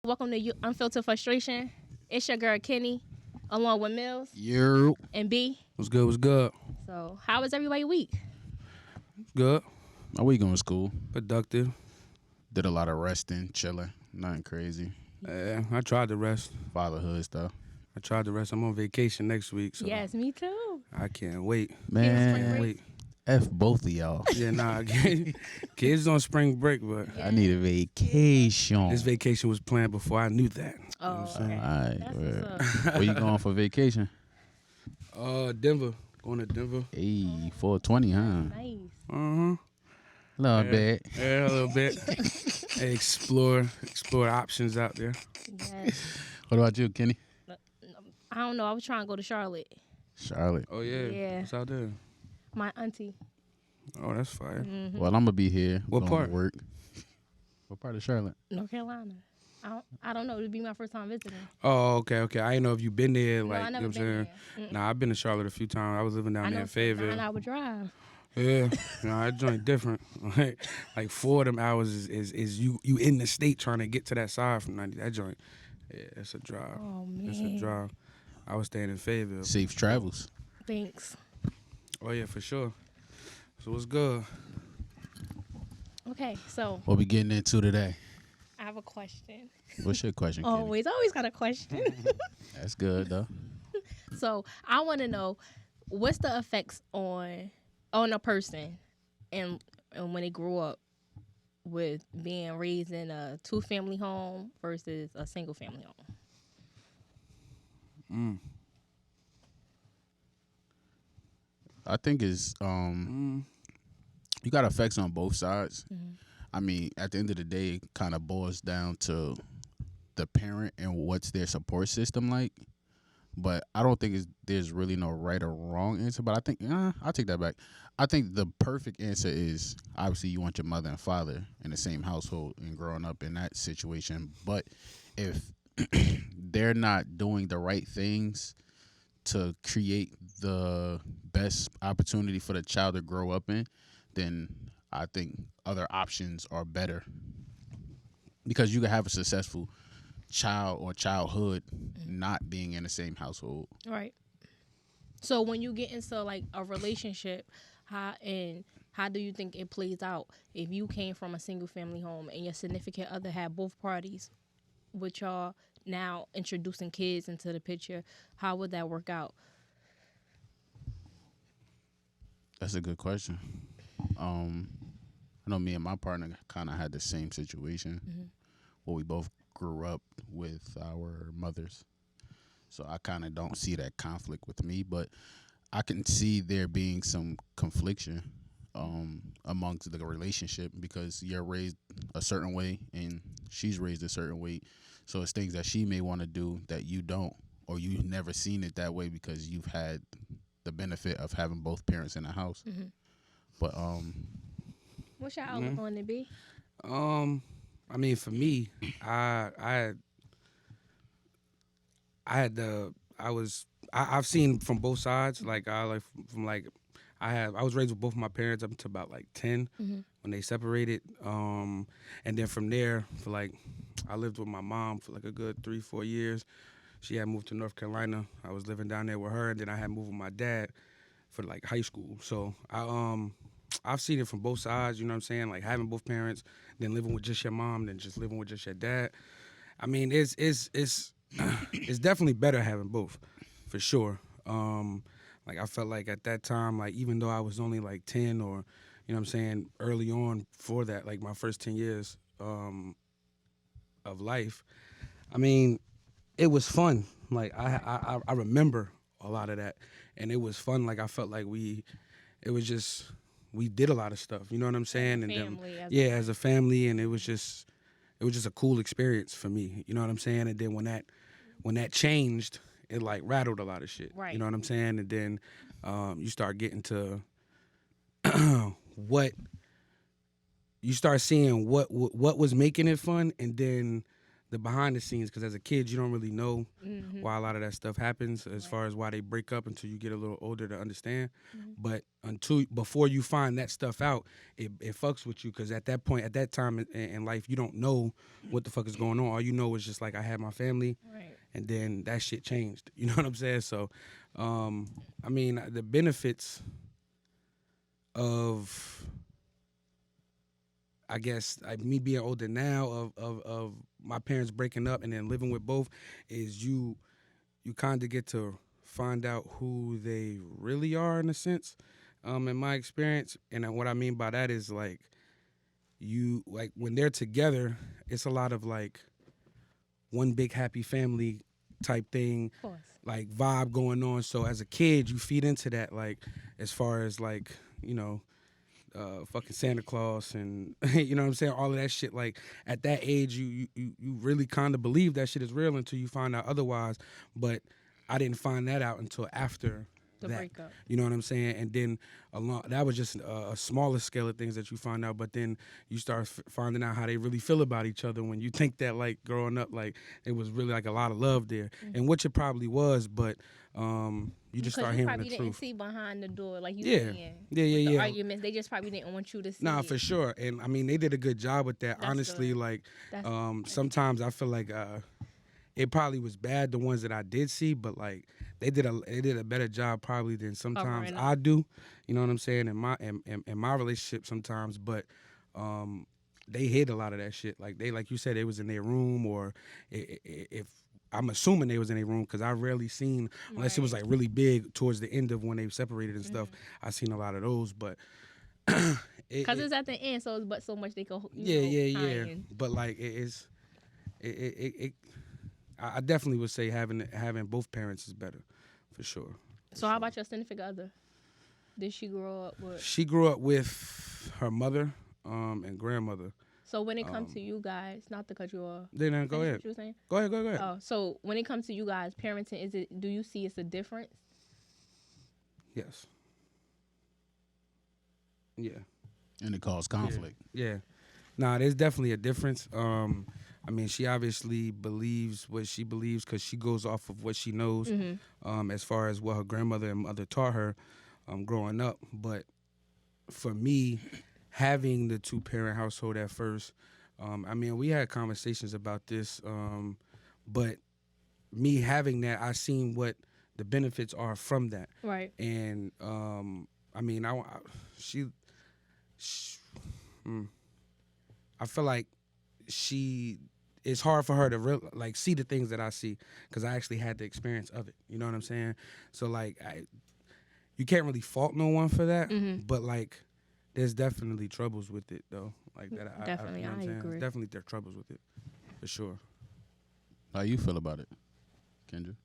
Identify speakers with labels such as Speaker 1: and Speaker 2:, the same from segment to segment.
Speaker 1: Welcome to Unfiltered Frustration. It's your girl Kenny, along with Mills
Speaker 2: Yeah.
Speaker 1: and B.
Speaker 3: What's good? What's good?
Speaker 1: So, how was everybody's week?
Speaker 3: Good.
Speaker 2: My week going to school.
Speaker 3: Productive.
Speaker 2: Did a lot of resting, chilling. Nothing crazy.
Speaker 3: Yeah, I tried to rest.
Speaker 2: Fatherhood stuff.
Speaker 3: I'm on vacation next week, so
Speaker 1: Yes, me too.
Speaker 3: I can't wait.
Speaker 2: Man,
Speaker 3: Wait.
Speaker 2: F both of y'all.
Speaker 3: Yeah, nah. Kids on spring break, but
Speaker 2: I need a vacation.
Speaker 3: this vacation was planned before I knew that.
Speaker 1: Oh,
Speaker 2: All
Speaker 1: okay.
Speaker 2: right.
Speaker 1: That's
Speaker 2: Where
Speaker 1: what's up.
Speaker 2: you going for vacation?
Speaker 3: Denver. Going to Denver.
Speaker 2: Hey, 420, huh?
Speaker 1: Nice.
Speaker 3: Uh-huh.
Speaker 2: Love that.
Speaker 3: Yeah, a little bit. Hey, explore options out there.
Speaker 1: Yes.
Speaker 2: What about you, Kenny?
Speaker 1: I don't know. I was trying to go to Charlotte.
Speaker 2: Charlotte.
Speaker 3: Oh, yeah.
Speaker 1: Yeah.
Speaker 3: What's out there?
Speaker 1: My auntie.
Speaker 3: Oh, that's fire.
Speaker 2: Well, I'm going to be here.
Speaker 3: What
Speaker 2: going
Speaker 3: part?
Speaker 2: To work. What part of Charlotte?
Speaker 1: North Carolina. I don't know. It'd be my first time visiting.
Speaker 3: Oh, okay. I didn't know if you've been there.
Speaker 1: No,
Speaker 3: Like,
Speaker 1: I
Speaker 3: you know
Speaker 1: never
Speaker 3: what I'm
Speaker 1: been
Speaker 3: saying?
Speaker 1: there. Mm-mm.
Speaker 3: Nah, I've been to Charlotte a few times. I was living down
Speaker 1: I
Speaker 3: there
Speaker 1: know
Speaker 3: in
Speaker 1: it's a
Speaker 3: Fayetteville.
Speaker 1: 9-hour drive.
Speaker 3: Yeah, I joint different. Like 4 of them hours is you in the state trying to get to that side from 90. That joint, yeah, it's a drive.
Speaker 1: Oh, man.
Speaker 3: It's a drive. I was staying in Fayetteville.
Speaker 2: Safe travels.
Speaker 1: Thanks.
Speaker 3: Oh yeah, for sure. So what's good?
Speaker 1: Okay, so
Speaker 2: What we getting into today?
Speaker 1: I have a question.
Speaker 2: What's your question, Kenny?
Speaker 1: Always got a question.
Speaker 2: That's good, though.
Speaker 1: So I want to know what's the effects on a person and when they grew up with being raised in a 2-family home versus a single family home.
Speaker 2: I think it's you got effects on both sides.
Speaker 1: Mm-hmm.
Speaker 2: I mean, at the end of the day, it kind of boils down to the parent and what's their support system like. But I don't think there's really no right or wrong answer. But I think I'll take that back. I think the perfect answer is obviously you want your mother and father in the same household and growing up in that situation. But if they're not doing the right things to create the best opportunity for the child to grow up in, then I think other options are better. Because you can have a successful child or childhood not being in the same household.
Speaker 1: Right. So when you get into like a relationship, how do you think it plays out if you came from a single family home and your significant other had both parties, with y'all now introducing kids into the picture? How would that work out?
Speaker 2: That's a good question. I know me and my partner kind of had the same situation where we both grew up with our mothers. So I kind of don't see that conflict with me, but I can see there being some confliction amongst the relationship because you're raised a certain way and she's raised a certain way. So it's things that she may want to do that you don't, or you've never seen it that way because you've had the benefit of having both parents in the house.
Speaker 1: Mm-hmm.
Speaker 2: But
Speaker 1: What's your outlook on it, B?
Speaker 3: I mean, for me, I've seen from both sides. Like I was raised with both of my parents up until about like 10 when they separated. And then from there, I lived with my mom for like a good 3-4 years. She had moved to North Carolina. I was living down there with her, and then I had moved with my dad for like high school. So I've seen it from both sides. You know what I'm saying? Like having both parents, then living with just your mom, then just living with just your dad. I mean, it's definitely better having both, for sure. Like I felt like at that time, like even though I was only like 10 or, you know what I'm saying, early on for that, like my first 10 years of life, I mean, it was fun. Like I remember a lot of that, and it was fun. Like I felt like we did a lot of stuff. You know what I'm saying? As a family, and it was just a cool experience for me. You know what I'm saying? And then when that changed, it like rattled a lot of shit.
Speaker 1: Right.
Speaker 3: You know what I'm saying? And then you start getting to what you start seeing what was making it fun, and then the behind the scenes, because as a kid you don't really know
Speaker 1: Mm-hmm.
Speaker 3: why a lot of that stuff happens as
Speaker 1: Right.
Speaker 3: far as why they break up until you get a little older to understand.
Speaker 1: Mm-hmm.
Speaker 3: But until before you find that stuff out, it fucks with you, because at that point, at that time in life, you don't know what the fuck is going on. All you know is just like, I had my family,
Speaker 1: Right.
Speaker 3: and then that shit changed. You know what I'm saying? So, I mean, the benefits of, I guess, like me being older now, of my parents breaking up and then living with both, is you kind of get to find out who they really are, in a sense. In my experience, and what I mean by that is, like, you, like, when they're together, it's a lot of like one big happy family type thing,
Speaker 1: Of course.
Speaker 3: like vibe going on. So as a kid, you feed into that, like, as far as like, you know, fucking Santa Claus and you know what I'm saying, all of that shit. Like, at that age, you really kind of believe that shit is real until you find out otherwise. But I didn't find that out until after
Speaker 1: The
Speaker 3: that.
Speaker 1: breakup.
Speaker 3: You know what I'm saying? And then along, that was just a smaller scale of things that you find out. But then you start finding out how they really feel about each other, when you think that, like, growing up, like, it was really like a lot of love there, and which it probably was. But you just
Speaker 1: Because
Speaker 3: start
Speaker 1: you
Speaker 3: hearing
Speaker 1: probably
Speaker 3: the
Speaker 1: didn't
Speaker 3: truth.
Speaker 1: see behind the door, like you
Speaker 3: Yeah.
Speaker 1: saying.
Speaker 3: Yeah,
Speaker 1: With the
Speaker 3: yeah.
Speaker 1: arguments, they just probably didn't want you to see
Speaker 3: Nah,
Speaker 1: it.
Speaker 3: for sure. And I mean, they did a good job with that.
Speaker 1: That's
Speaker 3: Honestly,
Speaker 1: good.
Speaker 3: like,
Speaker 1: That's
Speaker 3: sometimes I feel like it probably was bad, the ones that I did see, but like, they did a better job probably than sometimes
Speaker 1: covering up.
Speaker 3: I do. You know what I'm saying? In my relationship sometimes, but they hid a lot of that shit. Like, they, like you said, they was in their room, or if I'm assuming they was in their room, because I rarely seen, unless it was like really big towards the end of when they separated and stuff. I seen a lot of those, but
Speaker 1: Because it's at the end, so it's but so much they could
Speaker 3: yeah.
Speaker 1: hide.
Speaker 3: But like, it I definitely would say having both parents is better, for sure.
Speaker 1: So how about your significant other? Did she grow up with?
Speaker 3: She grew up with her mother and grandmother.
Speaker 1: So when it comes to you guys, not to cut you off.
Speaker 3: Then go
Speaker 1: Finish
Speaker 3: ahead.
Speaker 1: What you were saying?
Speaker 3: Go ahead.
Speaker 1: Oh, so when it comes to you guys parenting, do you see it's a difference?
Speaker 3: Yes. Yeah.
Speaker 2: And it caused conflict.
Speaker 3: Yeah. Nah, there's definitely a difference. I mean, she obviously believes what she believes, because she goes off of what she knows, as far as what her grandmother and mother taught her growing up. But for me, having the two-parent household at first, I mean, we had conversations about this, but me having that, I seen what the benefits are from that.
Speaker 1: Right.
Speaker 3: And I mean, she I feel like it's hard for her to like see the things that I see, because I actually had the experience of it. You know what I'm saying? So like, you can't really fault no one for that, but like, there's definitely troubles with it though. Like that,
Speaker 1: Definitely,
Speaker 3: you know what I'm saying?
Speaker 1: agree.
Speaker 3: Definitely, there are troubles with it, for sure.
Speaker 2: How you feel about it, Kendra?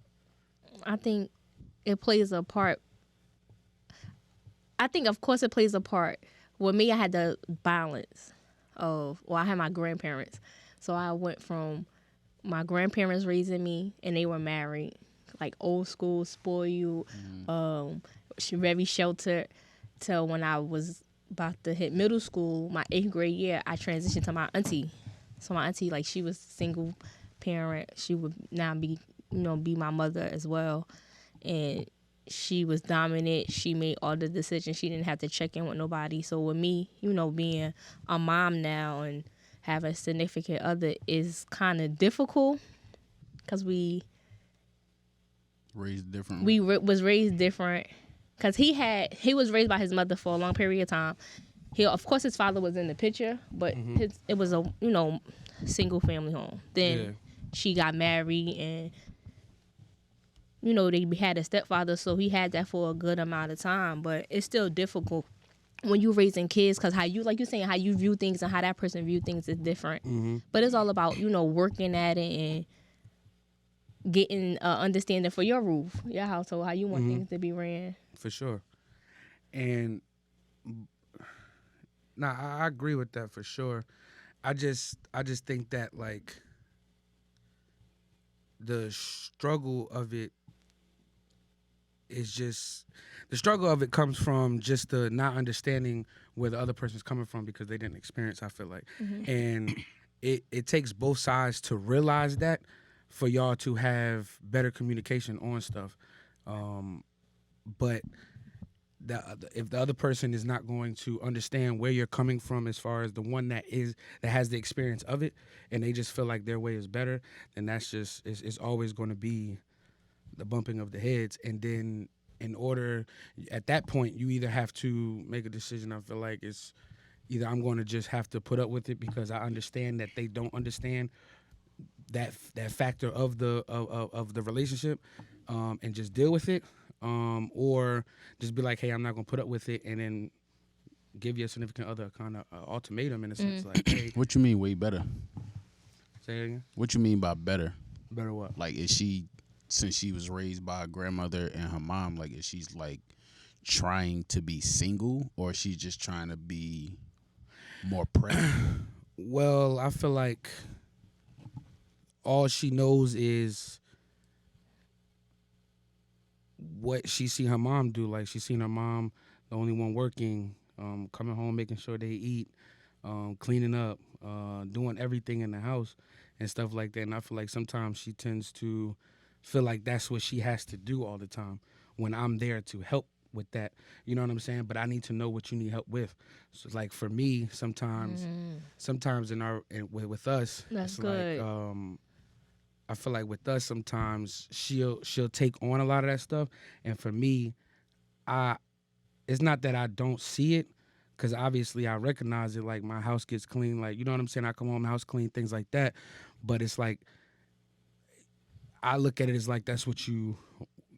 Speaker 1: I think it plays a part. I think, of course, it plays a part. With me, I had the balance I had my grandparents. So I went from my grandparents raising me, and they were married, like old school, spoiled, very sheltered, till when I was about to hit middle school, my 8th grade year, I transitioned to my auntie. So my auntie, like, she was single parent. She would now be my mother as well. And she was dominant. She made all the decisions. She didn't have to check in with nobody. So with me, being a mom now and having a significant other is kind of difficult, because we
Speaker 2: Raised differently.
Speaker 1: was raised different. Because he was raised by his mother for a long period of time. Of course, his father was in the picture, but it was a single family home. Then she got married, and they had a stepfather, so he had that for a good amount of time. But it's still difficult when you raising kids, because how you're saying, how you view things and how that person view things is different. But it's all about working at it and getting understanding for your roof, your household, how you want things to be ran.
Speaker 3: For sure. And I agree with that, for sure. I just think that, like, the struggle of it is just, the struggle of it comes from just the not understanding where the other person's coming from, because they didn't experience, I feel like. And it takes both sides to realize that for y'all to have better communication on stuff. But if the other person is not going to understand where you're coming from as far as the one that has the experience of it, and they just feel like their way is better, then that's just it's always going to be the bumping of the heads. And then in order, at that point, you either have to make a decision. I feel like it's either I'm going to just have to put up with it because I understand that they don't understand that factor of the relationship, and just deal with it, or just be like, hey, I'm not gonna put up with it, and then give your significant other kind of ultimatum in a sense, like, hey,
Speaker 2: What you mean way better?
Speaker 3: say it again.
Speaker 2: What you mean by better?
Speaker 3: Better what?
Speaker 2: Like, is she, since she was raised by a grandmother and her mom, like, is she's like trying to be single, or is she just trying to be more present?
Speaker 3: Well, I feel like all she knows is what she seen her mom do. Like, she seen her mom, the only one working, coming home, making sure they eat, cleaning up, doing everything in the house and stuff like that. And I feel like sometimes she tends to feel like that's what she has to do all the time when I'm there to help with that. You know what I'm saying? But I need to know what you need help with. So like for me, sometimes with us,
Speaker 1: That's
Speaker 3: it's
Speaker 1: good.
Speaker 3: like I feel like with us sometimes she'll take on a lot of that stuff, and for me, it's not that I don't see it, because obviously I recognize it. Like, my house gets clean, like, you know what I'm saying? I come home, my house clean, things like that. But it's like I look at it as like that's what you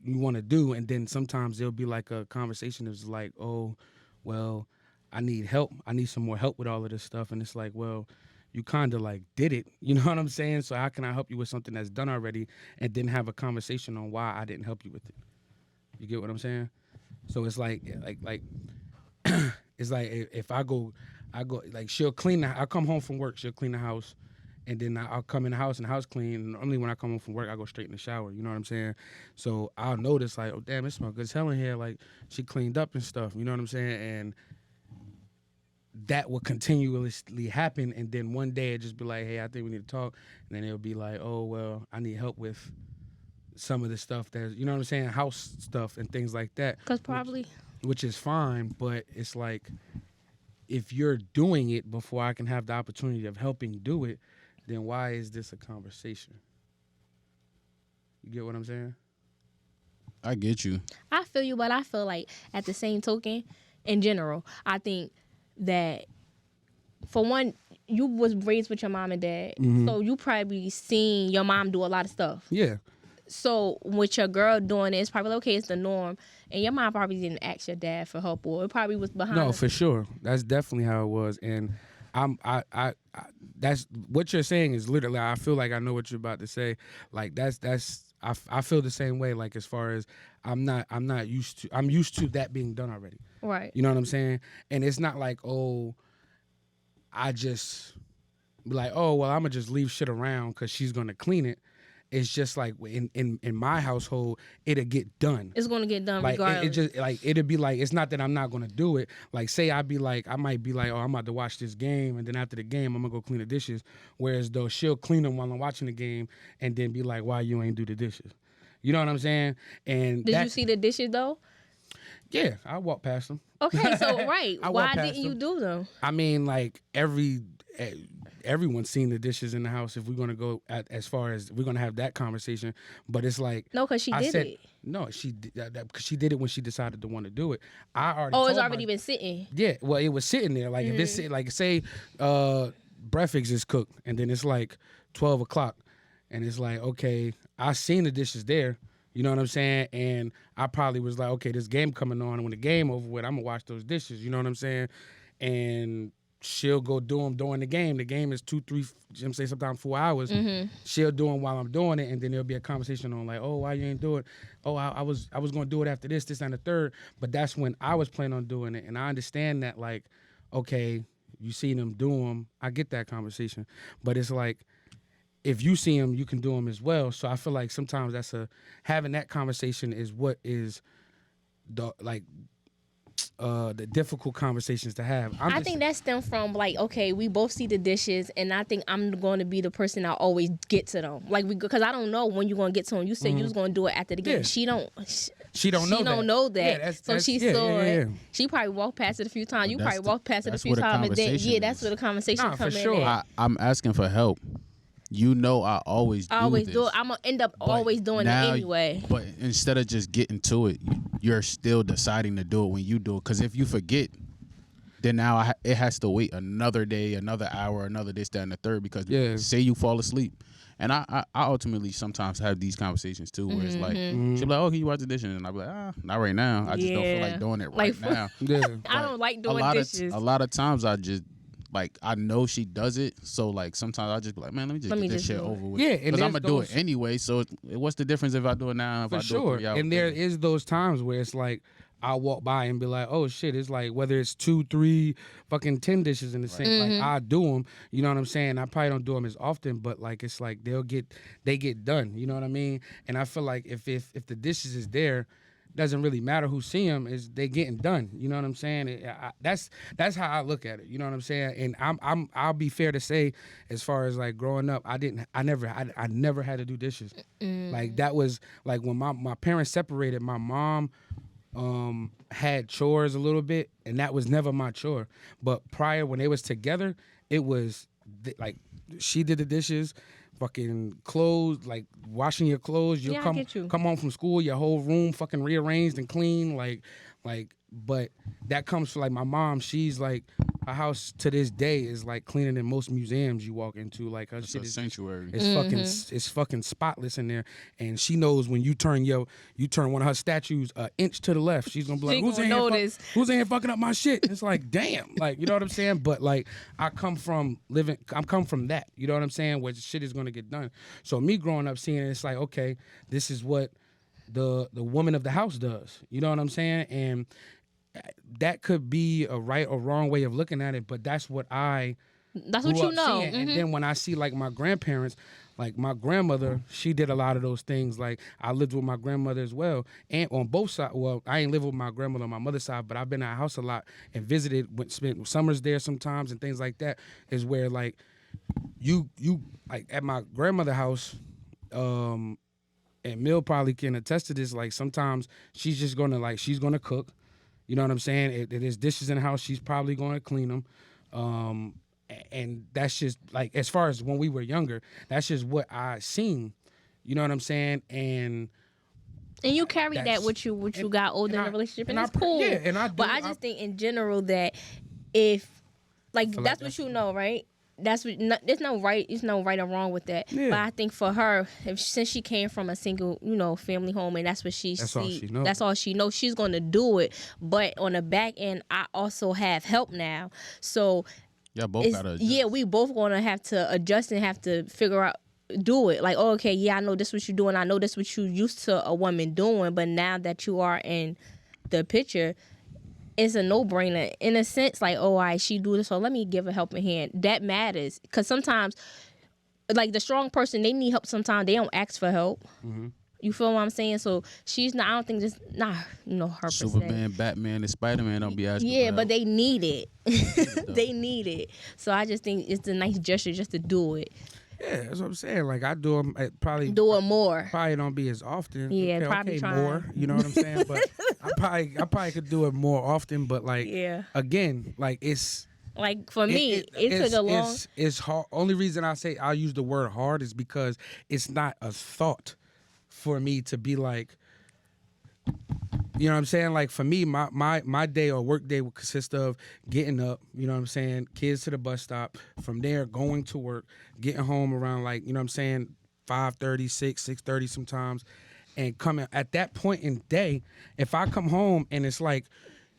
Speaker 3: want to do, and then sometimes there'll be like a conversation that's like, oh, well, I need help. I need some more help with all of this stuff, and it's like, well, you kind of like did it, you know what I'm saying? So how can I help you with something that's done already, and then have a conversation on why I didn't help you with it? You get what I'm saying? So it's like it's like if I go like, she'll clean I come home from work, she'll clean the house, and then I'll come in the house and the house clean. Normally when I come home from work, I go straight in the shower. You know what I'm saying? So I'll notice like, oh damn, it smells good as hell in here. Like, she cleaned up and stuff. You know what I'm saying? And that will continuously happen, and then one day it just be like, hey, I think we need to talk, and then it'll be like, oh well, I need help with some of the stuff that's, you know what I'm saying, house stuff and things like that.
Speaker 1: Because probably.
Speaker 3: Which is fine, but it's like, if you're doing it before I can have the opportunity of helping do it, then why is this a conversation? You get what I'm saying?
Speaker 2: I get you.
Speaker 1: I feel you, but I feel like at the same token, in general, I think that, for one, you was raised with your mom and dad, so you probably seen your mom do a lot of stuff.
Speaker 3: Yeah.
Speaker 1: So with your girl doing it, it's probably like, okay, it's the norm, and your mom probably didn't ask your dad for help, or it probably was behind.
Speaker 3: No, for sure. That's definitely how it was, and I that's what you're saying is literally. I feel like I know what you're about to say. Like, I feel the same way. Like, as far as I'm used to that being done already.
Speaker 1: Right.
Speaker 3: You know what I'm saying? And it's not like, oh, I just be like, oh, well, I'm gonna just leave shit around because she's gonna clean it. It's just like in my household, it'll get done.
Speaker 1: It's gonna get done
Speaker 3: Like,
Speaker 1: regardless.
Speaker 3: it just like it'll be like, it's not that I'm not gonna do it. Like, say I might be like, oh, I'm about to watch this game, and then after the game, I'm gonna go clean the dishes. Whereas though, she'll clean them while I'm watching the game, and then be like, why you ain't do the dishes? You know what I'm saying? And
Speaker 1: Did you see the dishes though?
Speaker 3: Yeah, I walk past them.
Speaker 1: Okay, so right,
Speaker 3: I walk
Speaker 1: why
Speaker 3: past
Speaker 1: didn't you do them?
Speaker 3: I mean, like, everyone's seen the dishes in the house. If we're gonna go as far as we're gonna have that conversation, but it's like,
Speaker 1: No, because she did it.
Speaker 3: No, she did that because she did it when she decided to want to do it. I already.
Speaker 1: Oh, it's
Speaker 3: told
Speaker 1: already been sitting.
Speaker 3: Yeah, well, it was sitting there. Like, if it's like, say, breakfast is cooked, and then it's like 12 o'clock, and it's like, okay, I seen the dishes there. You know what I'm saying? And I probably was like, okay, this game coming on, and when the game over with, I'm gonna wash those dishes. You know what I'm saying? And she'll go do them during the game. The game is 2, 3, I'm saying sometimes 4 hours. She'll do them while I'm doing it, and then there'll be a conversation on like, oh, why you ain't do it? Oh, I was gonna do it after this, and the third. But that's when I was planning on doing it, and I understand that, like, okay, you see them do them. I get that conversation, but it's like, if you see them, you can do them as well. So I feel like sometimes having that conversation is what is the, like, the difficult conversations to have.
Speaker 1: I think that stems from like, okay, we both see the dishes, and I think I'm going to be the person that always get to them. Like because I don't know when you're going to get to them. You said you was going to do it after the game.
Speaker 3: Yeah.
Speaker 1: She don't
Speaker 3: know
Speaker 1: that.
Speaker 3: Yeah,
Speaker 1: so she saw it. She probably walked past it a few times. You
Speaker 2: That's
Speaker 1: probably walked past it a
Speaker 2: that's
Speaker 1: few
Speaker 2: where the
Speaker 1: times, and then
Speaker 2: conversation
Speaker 1: that's
Speaker 2: is.
Speaker 1: where the conversation
Speaker 3: Nah, for
Speaker 1: comes in.
Speaker 3: sure.
Speaker 1: at.
Speaker 2: I'm asking for help. You know, I always
Speaker 1: I always
Speaker 2: this.
Speaker 1: do it. I'm gonna end up
Speaker 2: But
Speaker 1: always doing
Speaker 2: now,
Speaker 1: it anyway.
Speaker 2: But instead of just getting to it, you're still deciding to do it when you do it. Because if you forget, then now it has to wait another day, another hour, another this, that, and the third. Because say you fall asleep. And I ultimately sometimes have these conversations too, where it's like, she'll be like, "Oh, can you watch the dishes?" And I'll be like, "Not right now. I just don't feel like doing it right now."
Speaker 3: Yeah.
Speaker 1: I don't like doing dishes.
Speaker 2: A lot of times I just like I know she does it, so like sometimes I just be like, "Man, let me just get this shit over with."
Speaker 3: Yeah,
Speaker 2: because I'm gonna do it anyway. So what's the difference if I do it now? If
Speaker 3: For
Speaker 2: I do
Speaker 3: sure.
Speaker 2: it 3 hours
Speaker 3: And there
Speaker 2: later?
Speaker 3: is those times where it's like I'll walk by and be like, oh shit, it's like whether it's 2, 3 fucking 10 dishes in the sink, like I do them, you know what I'm saying? I probably don't do them as often, but like it's like they get done, you know what I mean? And I feel like if the dishes is there, doesn't really matter who see them, is they getting done, you know what I'm saying? That's how I look at it, you know what I'm saying? And I'll be fair to say, as far as like growing up, I never had to do dishes. Like that was like when my parents separated, my mom had chores a little bit, and that was never my chore. But prior, when they was together, it was like she did the dishes, fucking clothes, like washing your clothes. You'll come home from school, your whole room fucking rearranged and clean, like. But that comes from like my mom. She's like, her house to this day is like cleaner than most museums you walk into. Like her shit is
Speaker 2: sanctuary.
Speaker 3: It's fucking spotless in there. And she knows when you turn one of her statues an inch to the left, she's gonna be like, who's in here fucking up my shit? It's like, damn, like, you know what I'm saying? But like I come from that, you know what I'm saying, where shit is gonna get done. So me growing up seeing it, it's like, okay, this is what the woman of the house does, you know what I'm saying? And that could be a right or wrong way of looking at it, but that's what I
Speaker 1: that's what you know.
Speaker 3: And then when I see like my grandparents, like my grandmother, she did a lot of those things. Like I lived with my grandmother as well, and on both sides. Well, I ain't lived with my grandmother on my mother's side, but I've been at her house a lot and visited, spent summers there sometimes and things like that. Is where like you like at my grandmother's house, and Mill probably can attest to this. Like sometimes she's just she's gonna cook. You know what I'm saying? If there's dishes in the house, she's probably going to clean them. And that's just like, as far as when we were younger, that's just what I seen. You know what I'm saying? And
Speaker 1: you carry that with you, got older in the relationship, and it's cool.
Speaker 3: Yeah, and I do.
Speaker 1: But I just think in general that if, like, that's what you know, right? That's what. There's no right or wrong with that. Yeah. But I think for her, since she came from a single, family home, and that's what that's all she knows. She's gonna do it. But on the back end, I also have help now. So
Speaker 2: yeah, both gotta adjust.
Speaker 1: Yeah, we both gonna have to adjust and have to figure out. Do it like, oh, okay, yeah, I know this what you're doing. I know this what you used to a woman doing. But now that you are in the picture, it's a no-brainer in a sense, like, oh, all right, she do this, so let me give a helping hand. That matters, because sometimes, like, the strong person, they need help sometimes. They don't ask for help. Mm-hmm. You feel what I'm saying? So she's not, I don't think this, her
Speaker 2: Superman, Batman, and Spider-Man don't be asking for help.
Speaker 1: But they need it. They need it. So I just think it's a nice gesture just to do it.
Speaker 3: Yeah, that's what I'm saying. Like I do them, probably
Speaker 1: do it more.
Speaker 3: Probably don't be as often.
Speaker 1: Yeah, probably trying
Speaker 3: more. You know what I'm saying? But I probably could do it more often. But like, again, like it's
Speaker 1: like for me, it took a long.
Speaker 3: It's hard. Only reason I'll use the word hard is because it's not a thought for me to be like. You know what I'm saying? Like for me, my day or work day would consist of getting up, you know what I'm saying, kids to the bus stop, from there going to work, getting home around like, you know what I'm saying, 5:30, 6:30 sometimes, and coming at that point in the day, if I come home and it's like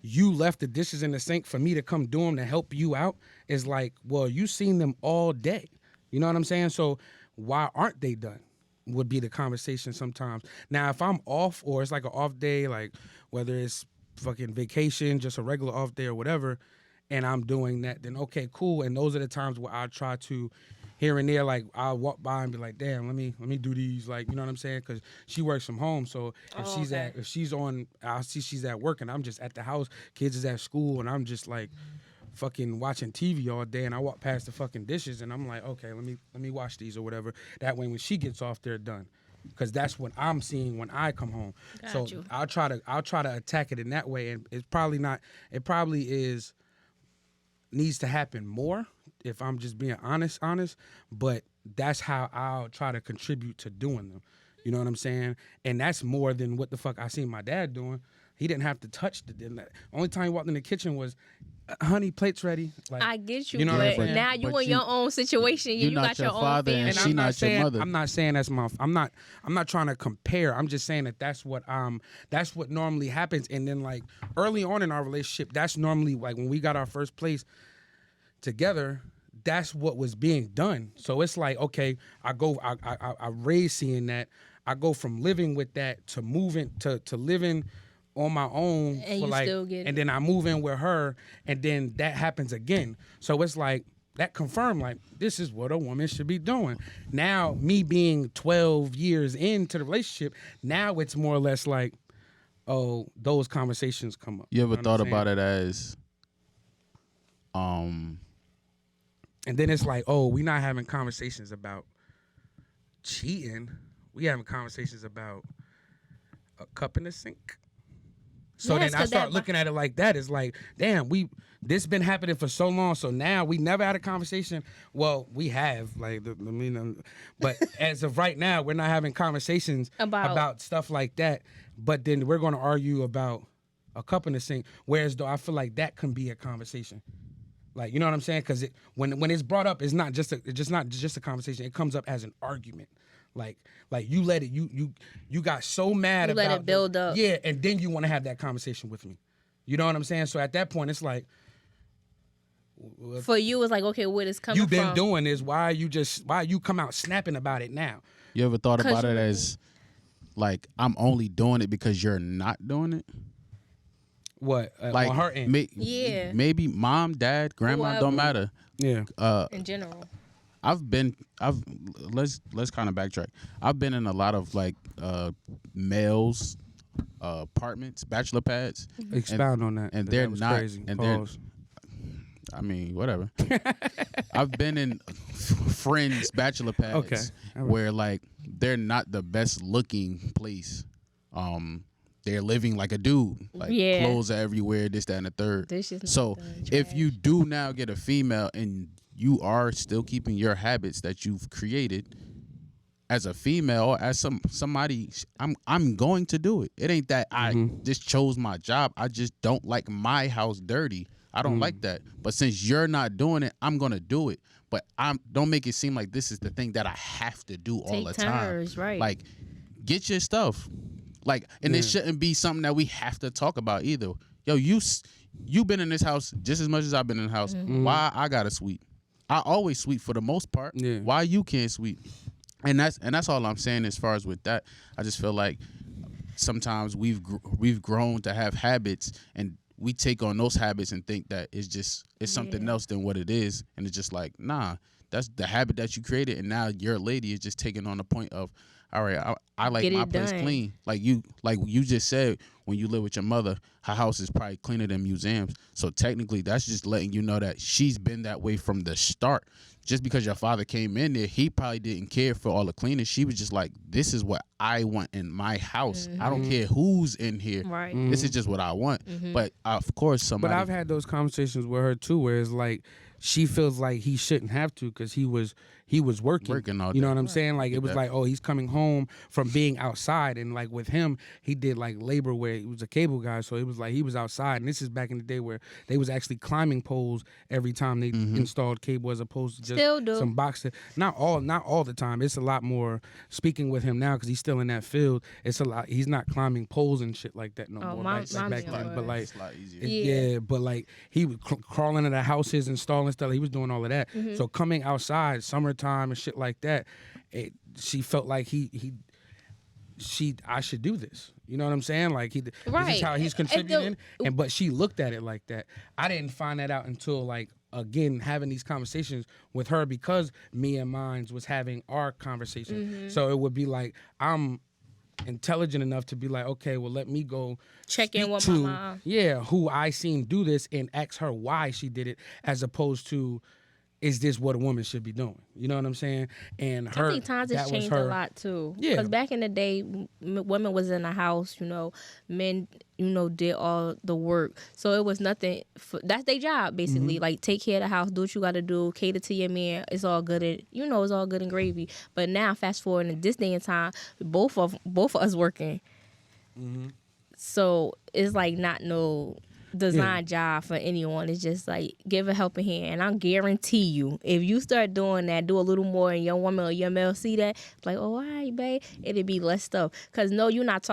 Speaker 3: you left the dishes in the sink for me to come do them to help you out, it's like, well, you seen them all day. You know what I'm saying? So why aren't they done? Would be the conversation sometimes. Now, if I'm off or it's like an off day, like whether it's fucking vacation, just a regular off day or whatever, and I'm doing that, then okay, cool. And those are the times where I try to here and there, like I'll walk by and be like, damn, let me do these, like, you know what I'm saying? Because she works from home, so if she's on, I'll see she's at work and I'm just at the house, kids is at school, and I'm just like fucking watching TV all day, and I walk past the fucking dishes and I'm like, okay, let me wash these or whatever. That way when she gets off, they're done. Because that's what I'm seeing when I come home.
Speaker 1: Got you.
Speaker 3: I'll try to attack it in that way, and it's probably not. It probably is needs to happen more if I'm just being honest. But that's how I'll try to contribute to doing them. You know what I'm saying? And that's more than what the fuck I seen my dad doing. He didn't have to touch the. Only time he walked in the kitchen was, honey, plate's ready. Like,
Speaker 1: I get you,
Speaker 3: you know what I'm
Speaker 1: but
Speaker 3: saying?
Speaker 1: now you
Speaker 2: But
Speaker 1: in your own situation. You
Speaker 2: not
Speaker 1: got your
Speaker 2: your
Speaker 1: own
Speaker 2: father
Speaker 1: family.
Speaker 2: and
Speaker 3: And
Speaker 2: she
Speaker 3: I'm not
Speaker 2: not your
Speaker 3: saying
Speaker 2: mother.
Speaker 3: I'm not saying that's my. I'm not trying to compare. I'm just saying that's what normally happens. And then like early on in our relationship, that's normally like when we got our first place together. That's what was being done. So it's like, okay, I raised seeing that. I go from living with that to moving to living on my own
Speaker 1: And
Speaker 3: for
Speaker 1: you
Speaker 3: like,
Speaker 1: still get
Speaker 3: and
Speaker 1: it.
Speaker 3: then I move in with her, and then that happens again. So it's like that confirmed, like, this is what a woman should be doing. Now, me being 12 years into the relationship, now it's more or less like, oh, those conversations come up.
Speaker 2: You ever
Speaker 3: know what
Speaker 2: thought
Speaker 3: I'm saying?
Speaker 2: about it as,
Speaker 3: And then it's like, oh, we're not having conversations about cheating. We having conversations about a cup in the sink. So
Speaker 1: Yes,
Speaker 3: then I
Speaker 1: 'cause
Speaker 3: start
Speaker 1: that-
Speaker 3: looking at it like that. It's like, damn, this been happening for so long. So now we never had a conversation. Well, we have, like, but as of right now, we're not having conversations about stuff like that. But then we're going to argue about a cup in the sink. Whereas though I feel like that can be a conversation. Like, you know what I'm saying? Because when it's brought up, it's not just a conversation. It comes up as an argument. Like you let it, you got so mad
Speaker 1: You
Speaker 3: about
Speaker 1: let it build up.
Speaker 3: Yeah, and then you want to have that conversation with me. You know what I'm saying? So at that point, it's like,
Speaker 1: For you, it's like, okay, where this coming
Speaker 3: you've been
Speaker 1: from?
Speaker 3: doing this. Why you come out snapping about it now?
Speaker 2: you ever thought
Speaker 1: 'Cause
Speaker 2: about it
Speaker 1: you-
Speaker 2: as, like, I'm only doing it because you're not doing it?
Speaker 3: What?
Speaker 2: Like,
Speaker 3: On her end?
Speaker 1: Yeah.
Speaker 2: maybe mom, dad, grandma, don't matter.
Speaker 3: Yeah.
Speaker 1: In general.
Speaker 2: Let's kind of backtrack. I've been in a lot of like males apartments, bachelor pads,
Speaker 3: Expound on that.
Speaker 2: and
Speaker 3: 'cause
Speaker 2: they're
Speaker 3: that was
Speaker 2: not-
Speaker 3: crazy.
Speaker 2: and they're-
Speaker 3: Pause.
Speaker 2: I mean, whatever. I've been in friends bachelor pads
Speaker 3: Okay. All right.
Speaker 2: where like they're not the best looking place. They're living like a dude, like
Speaker 1: Yeah.
Speaker 2: clothes are everywhere, this, that, and the third.
Speaker 1: Dishes not
Speaker 2: So
Speaker 1: done,
Speaker 2: if
Speaker 1: trash.
Speaker 2: you do now get a female and you are still keeping your habits that you've created as a female or as somebody, I'm going to do it. It ain't that I just chose my job. I just don't like my house dirty. I don't like that. But since you're not doing it, I'm gonna do it. But don't make it seem like this is the thing that I have to do all
Speaker 1: Take
Speaker 2: the time.
Speaker 1: turns, right.
Speaker 2: Like, get your stuff. Like, and it shouldn't be something that we have to talk about either. Yo, you been in this house just as much as I've been in the house. Why I gotta sweep? I always sweep for the most part.
Speaker 3: Yeah.
Speaker 2: Why you can't sweep? And that's all I'm saying as far as with that. I just feel like sometimes we've grown to have habits, and we take on those habits and think that it's something else than what it is, and it's just like, nah, that's the habit that you created, and now your lady is just taking on the point of, all right, I like
Speaker 1: Get
Speaker 2: my
Speaker 1: it
Speaker 2: place
Speaker 1: done.
Speaker 2: clean. Like you just said, when you live with your mother, her house is probably cleaner than museums. So technically, that's just letting you know that she's been that way from the start. Just because your father came in there, he probably didn't care for all the cleaning. She was just like, this is what I want in my house. I don't care who's in here.
Speaker 1: Right.
Speaker 2: This is just what I want. But of course, somebody.
Speaker 3: But I've had those conversations with her too, where it's like she feels like he shouldn't have to because he was working
Speaker 2: all
Speaker 3: you know
Speaker 2: day.
Speaker 3: what I'm saying? Like, it was
Speaker 2: that.
Speaker 3: like, oh, he's coming home from being outside, and like with him, he did like labor where he was a cable guy, so it was like he was outside. And this is back in the day where they was actually climbing poles every time they installed cable, as opposed to just
Speaker 1: Still do.
Speaker 3: some boxes. Not all the time. It's a lot more. Speaking with him now because he's still in that field, it's a lot. He's not climbing poles and shit like that no
Speaker 1: Oh,
Speaker 3: more.
Speaker 1: mine
Speaker 3: Back
Speaker 1: be
Speaker 3: then,
Speaker 1: on
Speaker 3: but
Speaker 1: it.
Speaker 3: like.
Speaker 2: It's a lot easier.
Speaker 3: Yeah, but like he was crawling into the houses, installing stuff. He was doing all of that. So coming outside, summertime and shit like that, she felt like I should do this. You know what I'm saying? Like this
Speaker 1: Right.
Speaker 3: is how he's
Speaker 1: If the-
Speaker 3: contributing. But she looked at it like that. I didn't find that out until like again having these conversations with her because me and mines was having our conversation. So it would be like I'm intelligent enough to be like, okay, well, let me go
Speaker 1: Check in
Speaker 3: speak
Speaker 1: with
Speaker 3: to
Speaker 1: my mom.
Speaker 3: who I seen do this and ask her why she did it, as opposed to, is this what a woman should be doing? You know what I'm saying? And
Speaker 1: I
Speaker 3: her,
Speaker 1: think times has
Speaker 3: that was
Speaker 1: changed a
Speaker 3: her.
Speaker 1: lot too.
Speaker 3: Yeah.
Speaker 1: Because back in the day, women was in the house, men, did all the work. So it was nothing. That's their job, basically. Like, take care of the house, do what you got to do, cater to your man. It's all good. It's all good and gravy. But now, fast forward in this day and time, both of us working. So it's like not no design job for anyone. It's just like give a helping hand. And I guarantee you, if you start doing that, do a little more, and your woman or your male see that, it's like, oh, all right, babe, it'll be less stuff. Because no, you're not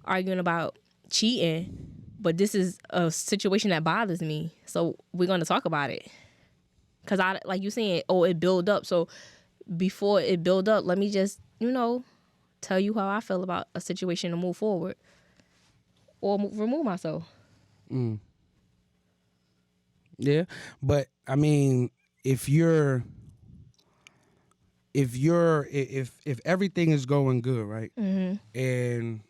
Speaker 1: arguing about cheating, but this is a situation that bothers me. So we're going to talk about it. Because like you saying, it build up. So before it build up, let me just, tell you how I feel about a situation to move forward or remove myself.
Speaker 3: Yeah, but I mean, if everything is going good, right, and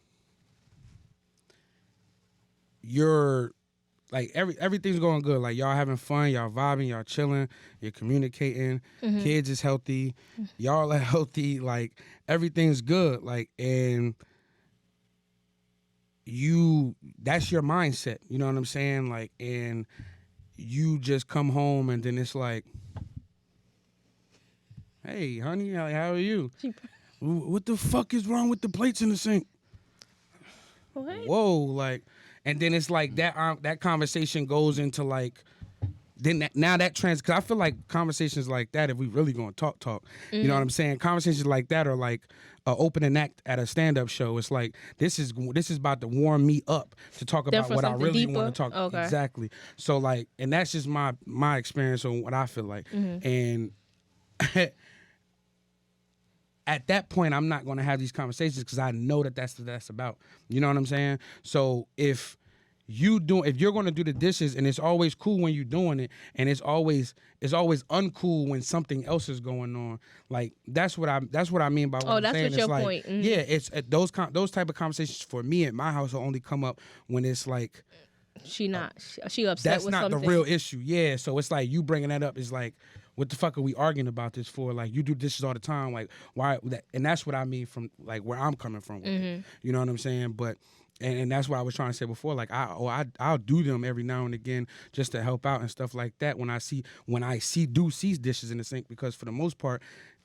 Speaker 3: you're like everything's going good, like y'all having fun, y'all vibing, y'all chilling, you're communicating, kids is healthy, y'all are healthy, like everything's good, like, and that's your mindset, you know what I'm saying, like, and you just come home and then it's like, hey, honey, how are you? What the fuck is wrong with the plates in the sink?
Speaker 1: Okay.
Speaker 3: Whoa, like, and then it's like that conversation goes into like, then now that trans, because I feel like conversations like that, if we really gonna talk, you know what I'm saying? Conversations like that are like an opening act at a stand-up show. It's like this is about to warm me up to talk about what I really want to talk.
Speaker 1: Okay.
Speaker 3: Exactly. So like, and that's just my experience on what I feel like, and. At that point, I'm not going to have these conversations because I know that's what that's about. You know what I'm saying? So if you're going to do the dishes, and it's always cool when you're doing it, and it's always uncool when something else is going on. Like that's what I mean by what I'm
Speaker 1: that's
Speaker 3: saying.
Speaker 1: what your
Speaker 3: it's like,
Speaker 1: point.
Speaker 3: yeah, it's those type of conversations for me at my house will only come up when it's like
Speaker 1: she upset.
Speaker 3: That's
Speaker 1: with
Speaker 3: not
Speaker 1: something.
Speaker 3: the real issue. Yeah, so it's like you bringing that up is like, what the fuck are we arguing about this for? Like, you do dishes all the time. Like, why? And that's what I mean from like where I'm coming from with it. You know what I'm saying? But and that's what I was trying to say before. Like, I'll do them every now and again just to help out and stuff like that. When I see dishes in the sink, because for the most part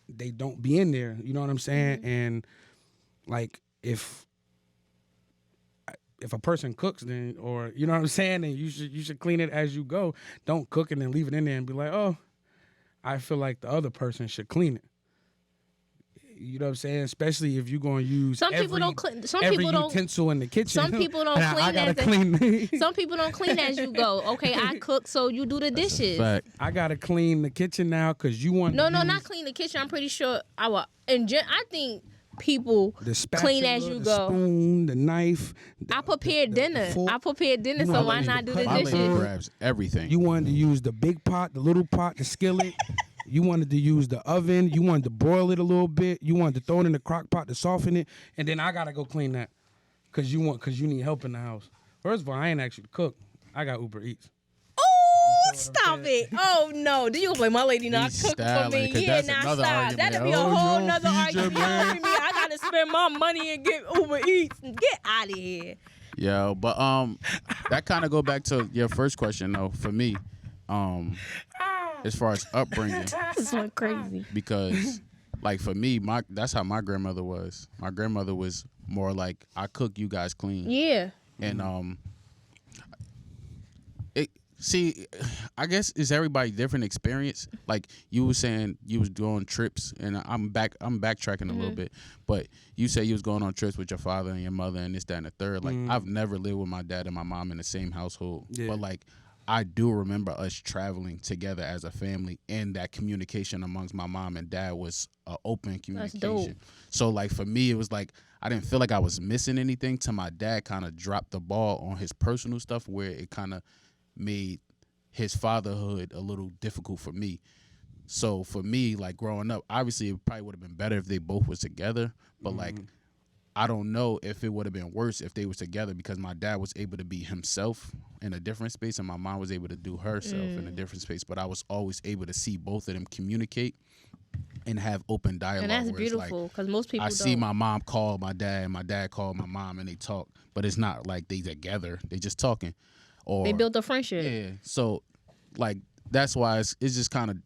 Speaker 3: they don't be in there. You know what I'm saying? And like if a person cooks, then, or you know what I'm saying, then you should clean it as you go. Don't cook it and leave it in there and be like, oh, I feel like the other person should clean it. You know what I'm saying? Especially if you're going to use
Speaker 1: some
Speaker 3: every
Speaker 1: people don't clean. Some
Speaker 3: every
Speaker 1: people don't.
Speaker 3: utensil in the kitchen.
Speaker 1: Some people don't clean.
Speaker 3: I gotta clean.
Speaker 1: Some people don't clean as you go. Okay, I cook, so you do the dishes.
Speaker 2: Fact.
Speaker 3: I gotta clean the kitchen now because you want.
Speaker 1: No, not clean the kitchen. I'm pretty sure I will. And I think people
Speaker 3: the spatula,
Speaker 1: clean as you
Speaker 3: the
Speaker 1: go.
Speaker 3: spoon, the knife.
Speaker 1: I prepared dinner. So why not do the
Speaker 2: My lady
Speaker 1: dishes?
Speaker 2: grabs everything.
Speaker 3: You wanted to use the big pot, the little pot, the skillet. You wanted to use the oven. You wanted to broil it a little bit. You wanted to throw it in the crock pot to soften it. And then I gotta go clean that because you need help in the house. First of all, I ain't actually cook. I got Uber Eats.
Speaker 1: Oh, stop it! Oh no, do you blame my lady not
Speaker 2: He's
Speaker 1: cooking for
Speaker 2: styling,
Speaker 1: me?
Speaker 2: 'cause
Speaker 1: Yeah,
Speaker 2: that's
Speaker 1: now
Speaker 2: another
Speaker 1: stop.
Speaker 2: argument.
Speaker 1: That'd be a
Speaker 2: Oh, you
Speaker 1: whole
Speaker 2: don't
Speaker 1: nother
Speaker 2: feed your
Speaker 1: argument.
Speaker 2: man.
Speaker 1: I gotta spend my money and get Uber Eats and get out of here.
Speaker 2: Yo, but that kind of go back to your first question though. For me, as far as upbringing,
Speaker 1: This went crazy.
Speaker 2: because like for me, that's how my grandmother was. My grandmother was more like, I cook, you guys clean.
Speaker 1: Yeah.
Speaker 2: And I guess it's everybody different experience. Like you were saying, you was doing trips, and I'm backtracking a little bit, but you say you was going on trips with your father and your mother and this, that, and the third. Like I've never lived with my dad and my mom in the same household, but like I do remember us traveling together as a family, and that communication amongst my mom and dad was open communication.
Speaker 1: That's dope.
Speaker 2: So like for me, it was like I didn't feel like I was missing anything till my dad kind of dropped the ball on his personal stuff, where it kind of made his fatherhood a little difficult for me. So for me, like growing up, obviously it probably would have been better if they both was together. But like, I don't know if it would have been worse if they was together, because my dad was able to be himself in a different space and my mom was able to do herself in a different space. But I was always able to see both of them communicate and have open dialogue.
Speaker 1: And that's
Speaker 2: where it's like,
Speaker 1: beautiful, because most people
Speaker 2: I
Speaker 1: don't.
Speaker 2: see my mom call my dad and my dad call my mom and they talk, but it's not like they together. They just talking. Or
Speaker 1: They built a friendship.
Speaker 2: yeah. So like that's why it's just kind of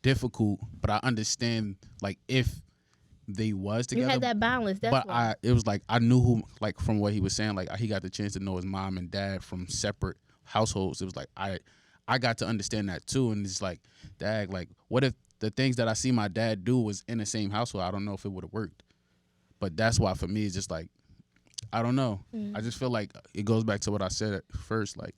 Speaker 2: difficult. But I understand like if they was together.
Speaker 1: You had that balance. That's
Speaker 2: but
Speaker 1: why.
Speaker 2: it was like I knew who, like from what he was saying, like he got the chance to know his mom and dad from separate households. It was like I got to understand that too, and it's like, dad, like what if the things that I see my dad do was in the same household? I don't know if it would have worked. But that's why for me it's just like, I don't know. I just feel like it goes back to what I said at first, like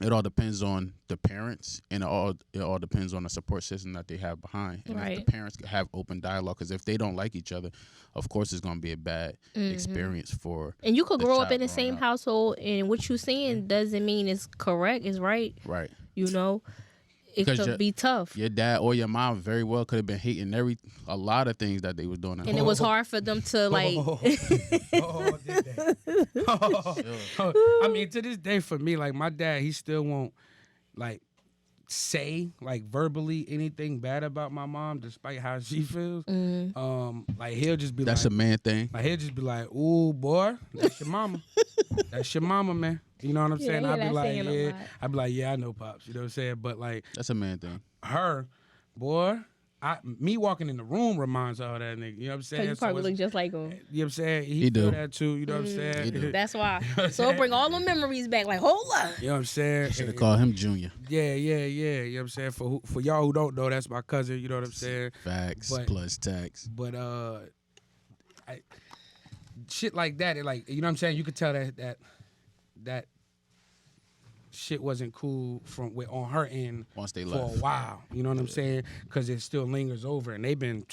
Speaker 2: it all depends on the parents, and it all depends on the support system that they have behind. And if the parents have open dialogue, because if they don't like each other, of course it's going to be a bad experience for.
Speaker 1: And you could
Speaker 2: the
Speaker 1: grow up
Speaker 2: child
Speaker 1: in the
Speaker 2: growing
Speaker 1: same
Speaker 2: up.
Speaker 1: household, and what you saying doesn't mean it's correct, it's right.
Speaker 2: Right.
Speaker 1: You know, it
Speaker 2: 'Cause
Speaker 1: could be tough.
Speaker 2: Your dad or your mom very well could have been hating a lot of things that they was doing at
Speaker 1: And
Speaker 2: home.
Speaker 1: it was hard for them to like.
Speaker 3: Did they? I mean, to this day, for me, like my dad, he still won't like say like verbally anything bad about my mom, despite how she feels. Like he'll just be
Speaker 2: That's
Speaker 3: like,
Speaker 2: a man thing.
Speaker 3: like he'll just be like, "Ooh, boy, that's your mama. That's your mama, man." You know what I'm
Speaker 1: Yeah,
Speaker 3: saying?
Speaker 1: I hear
Speaker 3: I'd be
Speaker 1: that
Speaker 3: like,
Speaker 1: saying a
Speaker 3: yeah.
Speaker 1: lot.
Speaker 3: I'd be like, yeah, I know, pops. You know what I'm saying? But like
Speaker 2: That's a man thing.
Speaker 3: her, boy, me walking in the room reminds her of that nigga. You know what I'm saying?
Speaker 1: Cause you probably
Speaker 3: it's-
Speaker 1: look just like him.
Speaker 3: You know what I'm saying?
Speaker 2: He
Speaker 3: feel
Speaker 2: do.
Speaker 3: that too. You know what I'm saying?
Speaker 2: He do.
Speaker 1: That's why. So it'll bring all the memories back. Like, hold up.
Speaker 3: You know what I'm saying?
Speaker 2: Should have called him Junior.
Speaker 3: Yeah. You know what I'm saying? For y'all who don't know, that's my cousin. You know what I'm saying?
Speaker 2: Facts
Speaker 3: But-
Speaker 2: plus tax.
Speaker 3: But shit like that, it like, you know what I'm saying? You could tell that shit wasn't cool on her end
Speaker 2: Once they
Speaker 3: for
Speaker 2: left.
Speaker 3: a while. You know what I'm saying? Because it still lingers over, and they've been.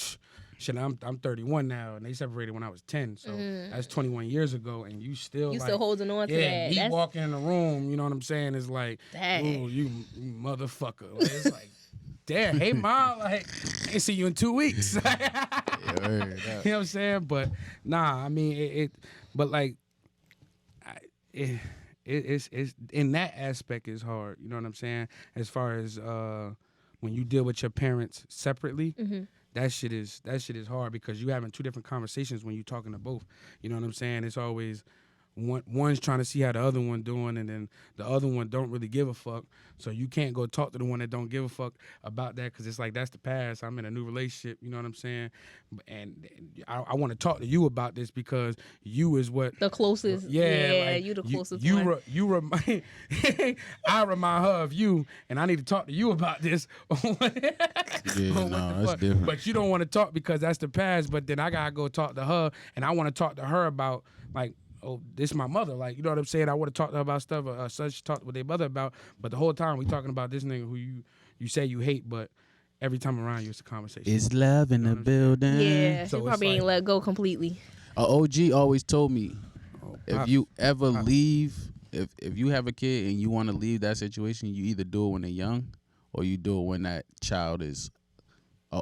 Speaker 3: Shit, I'm 31 now, and they separated when I was 10, so that's 21 years ago, and you still
Speaker 1: You
Speaker 3: like,
Speaker 1: still holding on to
Speaker 3: yeah,
Speaker 1: that.
Speaker 3: me
Speaker 1: That's
Speaker 3: walking in the room, you know what I'm saying, is like,
Speaker 1: Dang.
Speaker 3: ooh, you motherfucker. Like, it's like, damn, hey mom, like, I ain't see you in 2 weeks. You know what I'm saying? But nah, I mean but like, it's in that aspect is hard. You know what I'm saying? As far as when you deal with your parents separately. That shit is hard because you having two different conversations when you talking to both. You know what I'm saying? It's always one's trying to see how the other one doing, and then the other one don't really give a fuck. So you can't go talk to the one that don't give a fuck about that because it's like that's the past. I'm in a new relationship. You know what I'm saying? And I want to talk to you about this because you is what
Speaker 1: the closest. Yeah,
Speaker 3: like,
Speaker 1: you the closest
Speaker 3: you
Speaker 1: one.
Speaker 3: you remind I remind her of you, and I need to talk to you about this.
Speaker 2: Yeah, no, that's different.
Speaker 3: But you don't want to talk because that's the past. But then I gotta go talk to her, and I want to talk to her about like, oh, this my mother. Like, you know what I'm saying? I want to talk to her about stuff. Such talked with their mother about. But the whole time we talking about this nigga who you say you hate, but every time around you it's a conversation.
Speaker 2: It's love in the building.
Speaker 1: Yeah,
Speaker 3: So
Speaker 1: he
Speaker 3: it's
Speaker 1: probably ain't
Speaker 3: like-
Speaker 1: let go completely.
Speaker 2: A OG always told me, if
Speaker 3: Pops.
Speaker 2: you ever leave, if you have a kid and you want to leave that situation, you either do it when they're young or you do it when that child is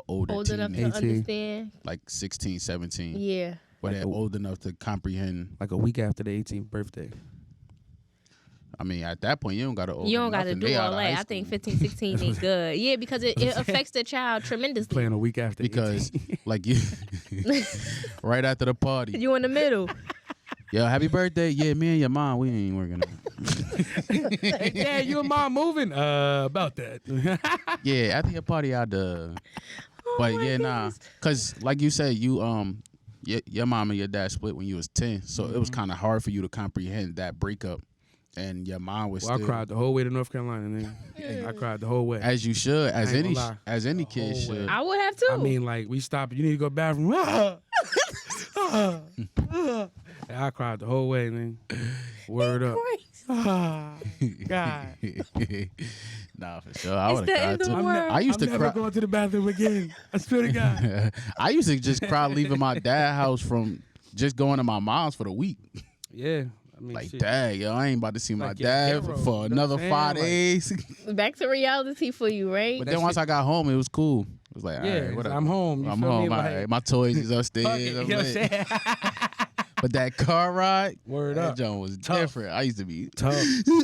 Speaker 2: older
Speaker 1: Old enough
Speaker 2: teenager,
Speaker 1: to
Speaker 3: 18.
Speaker 1: understand.
Speaker 2: like 16, 17,
Speaker 1: Yeah.
Speaker 2: where they're old enough to comprehend.
Speaker 3: Like a week after the 18th birthday.
Speaker 2: I mean, at that point, you don't got to
Speaker 1: You don't got to do all that. I think 15, 16 ain't good. Yeah, because it affects the child tremendously.
Speaker 3: Playing a week after
Speaker 2: because
Speaker 3: 18.
Speaker 2: like you, right after the party,
Speaker 1: You in the middle.
Speaker 2: yo, happy birthday. Yeah, me and your mom, we ain't working out.
Speaker 3: Hey, Dad, you and mom moving? About that.
Speaker 2: Yeah, after your party, I But
Speaker 1: my
Speaker 2: yeah, nah,
Speaker 1: goodness.
Speaker 2: cause like you said, you your mom and your dad split when you was 10, so it was kind of hard for you to comprehend that breakup, and your mom was
Speaker 3: Well, I
Speaker 2: still,
Speaker 3: cried the whole way to North Carolina, nigga. I cried the whole way.
Speaker 2: as you should, as
Speaker 3: I ain't
Speaker 2: any
Speaker 3: gonna lie.
Speaker 2: as any
Speaker 3: The
Speaker 2: kid
Speaker 3: whole way.
Speaker 2: should.
Speaker 1: I would have too.
Speaker 3: I mean, like, we stopped. You need to go bathroom. And I cried the whole way, man. Word up. God.
Speaker 2: Nah, for sure. I
Speaker 1: It's
Speaker 2: would
Speaker 1: the
Speaker 2: have
Speaker 1: end
Speaker 2: cried
Speaker 1: of the
Speaker 2: too.
Speaker 1: world.
Speaker 2: I used
Speaker 3: I'm
Speaker 2: to
Speaker 3: never
Speaker 2: cry.
Speaker 3: going to the bathroom again. I swear to God.
Speaker 2: I used to just cry leaving my dad's house from just going to my mom's for the week.
Speaker 3: Yeah. I mean,
Speaker 2: Like,
Speaker 3: shit.
Speaker 2: dad, yo, I ain't about to see my
Speaker 3: Like your
Speaker 2: dad
Speaker 3: hero,
Speaker 2: for
Speaker 3: you know
Speaker 2: another
Speaker 3: what I'm
Speaker 2: 5
Speaker 3: saying?
Speaker 2: days.
Speaker 1: Back to reality for you, right?
Speaker 2: But
Speaker 3: That
Speaker 2: then once
Speaker 3: shit-
Speaker 2: I got home, it was cool. It was like, all
Speaker 3: Yeah,
Speaker 2: right, whatever.
Speaker 3: I'm home. You
Speaker 2: I'm
Speaker 3: feel me?
Speaker 2: home. All
Speaker 3: Like,
Speaker 2: right, my toys is upstairs.
Speaker 3: fuck it,
Speaker 2: I'm
Speaker 3: you know what I'm
Speaker 2: lit.
Speaker 3: saying?
Speaker 2: But that car ride,
Speaker 3: Word
Speaker 2: that
Speaker 3: up.
Speaker 2: joint was
Speaker 3: Tough.
Speaker 2: different. I used to be
Speaker 3: Tough.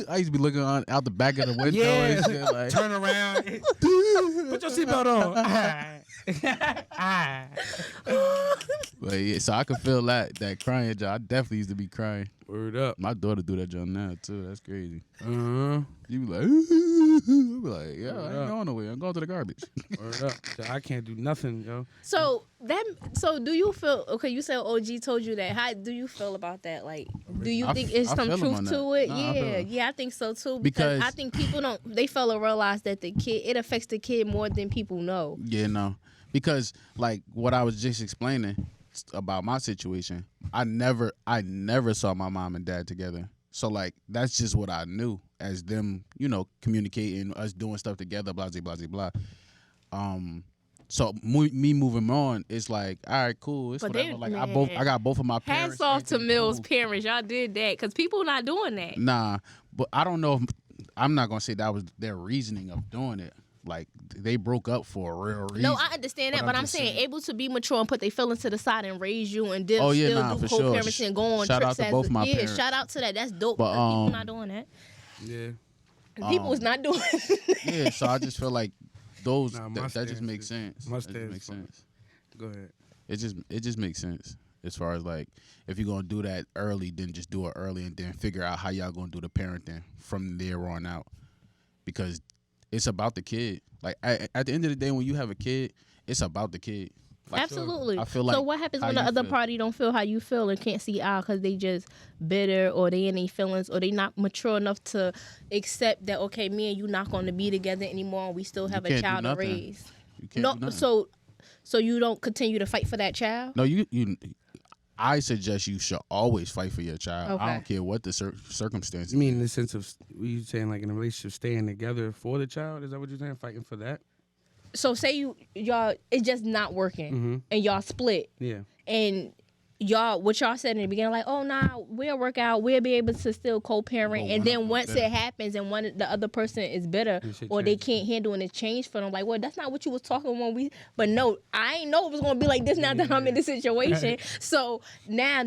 Speaker 2: I used to be looking out the back of the window
Speaker 3: Yeah.
Speaker 2: and shit like.
Speaker 3: Turn around. Put your seatbelt on.
Speaker 2: But yeah, so I could feel that crying joint. I definitely used to be crying.
Speaker 3: Word up.
Speaker 2: My daughter do that joint now too. That's crazy.
Speaker 3: Uh-huh.
Speaker 2: You be like, I be like, yeah, I
Speaker 3: Word
Speaker 2: ain't
Speaker 3: up.
Speaker 2: going nowhere. I'm going to the garbage.
Speaker 3: Word up. I can't do nothing, yo.
Speaker 1: So do you feel okay? You said OG told you that. How do you feel about that? Like, do you think it's
Speaker 2: I
Speaker 1: some
Speaker 2: feel him
Speaker 1: truth
Speaker 2: on
Speaker 1: to
Speaker 2: that.
Speaker 1: it?
Speaker 2: Nah, I feel
Speaker 1: Yeah,
Speaker 2: him.
Speaker 1: yeah, I think so too.
Speaker 2: Because-
Speaker 1: I think people they fail to realize that it affects the kid more than people know.
Speaker 2: Yeah, no, because like what I was just explaining about my situation, I never saw my mom and dad together. So like that's just what I knew as them, communicating, us doing stuff together, blah blah blah blah. So me moving on, it's like, all right, cool. It's
Speaker 1: But
Speaker 2: whatever.
Speaker 1: they-
Speaker 2: Like
Speaker 1: man.
Speaker 2: I got both of my parents.
Speaker 1: Hats off to
Speaker 2: everything
Speaker 1: Mill's
Speaker 2: cool.
Speaker 1: parents. Y'all did that because people not doing that.
Speaker 2: Nah, but I don't know if I'm not gonna say that was their reasoning of doing it. Like they broke up for a real reason.
Speaker 1: No, I understand that,
Speaker 2: But
Speaker 1: but
Speaker 2: I'm
Speaker 1: I'm
Speaker 2: just
Speaker 1: saying
Speaker 2: saying-
Speaker 1: able to be mature and put their feelings to the side and raise you and then
Speaker 2: Oh, yeah,
Speaker 1: still
Speaker 2: nah,
Speaker 1: do
Speaker 2: for sure.
Speaker 1: co-parenting and go on
Speaker 2: Shout
Speaker 1: trips
Speaker 2: out to both my
Speaker 1: yeah,
Speaker 2: parents.
Speaker 1: shout out to that. That's dope.
Speaker 2: But,
Speaker 1: Because people not doing that.
Speaker 3: Yeah.
Speaker 1: And people was not doing it.
Speaker 2: Yeah, so I just feel like those
Speaker 3: Nah, my
Speaker 2: that just
Speaker 3: stance
Speaker 2: makes
Speaker 3: is-
Speaker 2: sense.
Speaker 3: my
Speaker 2: That just
Speaker 3: stance
Speaker 2: makes
Speaker 3: fuck.
Speaker 2: sense.
Speaker 3: Go ahead.
Speaker 2: It just makes sense as far as like if you're gonna do that early, then just do it early and then figure out how y'all gonna do the parenting from there on out, because it's about the kid. Like at the end of the day, when you have a kid, it's about the kid. Like,
Speaker 1: Absolutely.
Speaker 2: I feel
Speaker 1: so
Speaker 2: like
Speaker 1: what happens
Speaker 2: how
Speaker 1: when the
Speaker 2: you
Speaker 1: other
Speaker 2: feel.
Speaker 1: party don't feel how you feel and can't see out because they just bitter or they in their feelings or they not mature enough to accept that, okay, me and you not going to be together anymore and we still have a
Speaker 2: can't do
Speaker 1: child to
Speaker 2: nothing.
Speaker 1: raise.
Speaker 2: You can't
Speaker 1: No,
Speaker 2: do nothing.
Speaker 1: so you don't continue to fight for that child?
Speaker 2: No, I suggest you should always fight for your child.
Speaker 1: Okay.
Speaker 2: I don't care what the circumstances.
Speaker 3: You mean in the sense of you saying like in a relationship staying together for the child? Is that what you're saying? Fighting for that?
Speaker 1: So say y'all it's just not working
Speaker 3: Mm-hmm.
Speaker 1: and y'all split
Speaker 3: Yeah.
Speaker 1: and what y'all said in the beginning, like, oh nah, we'll work out, we'll be able to still co-parent,
Speaker 2: Oh,
Speaker 1: and
Speaker 2: one
Speaker 1: then
Speaker 2: of them
Speaker 1: once
Speaker 2: bitter.
Speaker 1: it happens and the other person is bitter
Speaker 3: And shit
Speaker 1: or they
Speaker 3: changes.
Speaker 1: can't handle and it changed for them, like, well, that's not what you was talking when we. But no, I ain't know it was gonna be like this now that I'm in this situation. So now,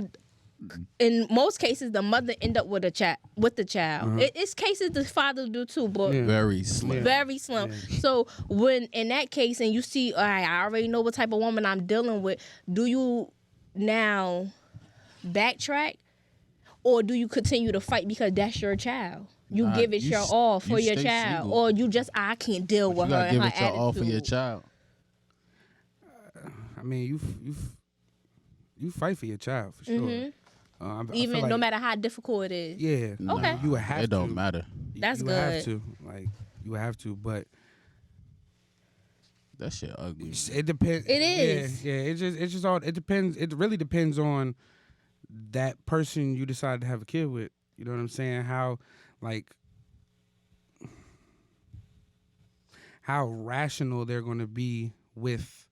Speaker 1: in most cases, the mother end up with the child. It's cases the father do too, but.
Speaker 3: Yeah.
Speaker 2: Very slim.
Speaker 1: Very slim. So when in that case, and you see, all right, I already know what type of woman I'm dealing with. Do you now backtrack, or do you continue to fight because that's your child? You
Speaker 2: Nah,
Speaker 1: give it
Speaker 2: you
Speaker 1: your
Speaker 2: s-
Speaker 1: all for
Speaker 2: you
Speaker 1: your
Speaker 2: stay
Speaker 1: child,
Speaker 2: single.
Speaker 1: or you just I can't deal
Speaker 2: You
Speaker 1: with her
Speaker 2: gotta
Speaker 1: and
Speaker 2: give
Speaker 1: her
Speaker 2: it your all for your
Speaker 1: attitude.
Speaker 2: child.
Speaker 3: I mean, you fight for your child for sure.
Speaker 1: Mhm.
Speaker 3: I feel
Speaker 1: Even
Speaker 3: like-
Speaker 1: no matter how difficult it is.
Speaker 3: Yeah.
Speaker 1: Okay.
Speaker 3: You would have to.
Speaker 2: It don't matter.
Speaker 1: That's
Speaker 3: you would have
Speaker 1: good.
Speaker 3: to. Like you would have to, but
Speaker 2: That shit ugly.
Speaker 3: it depends.
Speaker 1: It is.
Speaker 3: Yeah. It's just all. It depends. It really depends on that person you decide to have a kid with. You know what I'm saying? How rational they're going to be with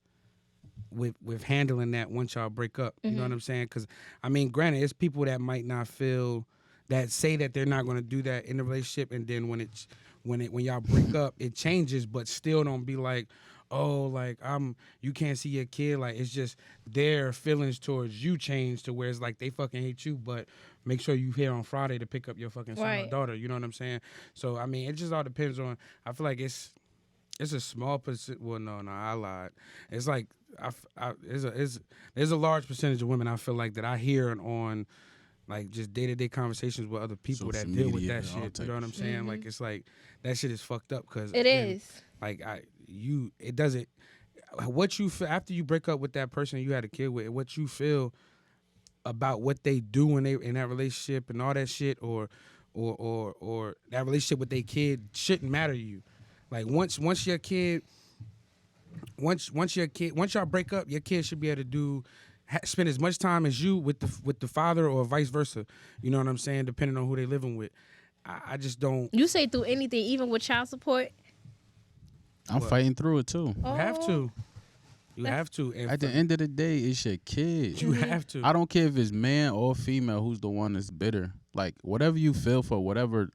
Speaker 3: handling that once y'all break up. You know what I'm saying? Because I mean, granted, it's people that might not feel that say that they're not going to do that in the relationship, and then when y'all break up, it changes, but still don't be like, oh, like you can't see your kid. Like it's just their feelings towards you change to where it's like they fucking hate you, but make sure you here on Friday to pick up your fucking son or
Speaker 1: Right.
Speaker 3: daughter. You know what I'm saying? So I mean, it just all depends on. I feel like it's a small percent. Well, no, I lied. It's like there's a large percentage of women I feel like that I hear on like just day-to-day conversations with other people
Speaker 2: Social
Speaker 3: that deal with
Speaker 2: media
Speaker 3: that
Speaker 2: and all
Speaker 3: shit. You
Speaker 2: type
Speaker 3: know what
Speaker 2: of
Speaker 3: I'm saying? Like it's like that shit is fucked up because
Speaker 1: It is.
Speaker 3: like it doesn't. What you feel after you break up with that person you had a kid with, what you feel about what they do when they in that relationship and all that shit, or that relationship with their kid shouldn't matter to you. Like once y'all break up, your kid should be able to spend as much time as you with the father or vice versa. You know what I'm saying? Depending on who they living with. I just don't.
Speaker 1: You say through anything, even with child support.
Speaker 2: I'm fighting through it too.
Speaker 3: You have to. You have to. And
Speaker 2: At the end of the day, it's your kid.
Speaker 3: you have to.
Speaker 2: I don't care if it's man or female who's the one that's bitter. Like whatever you feel for whatever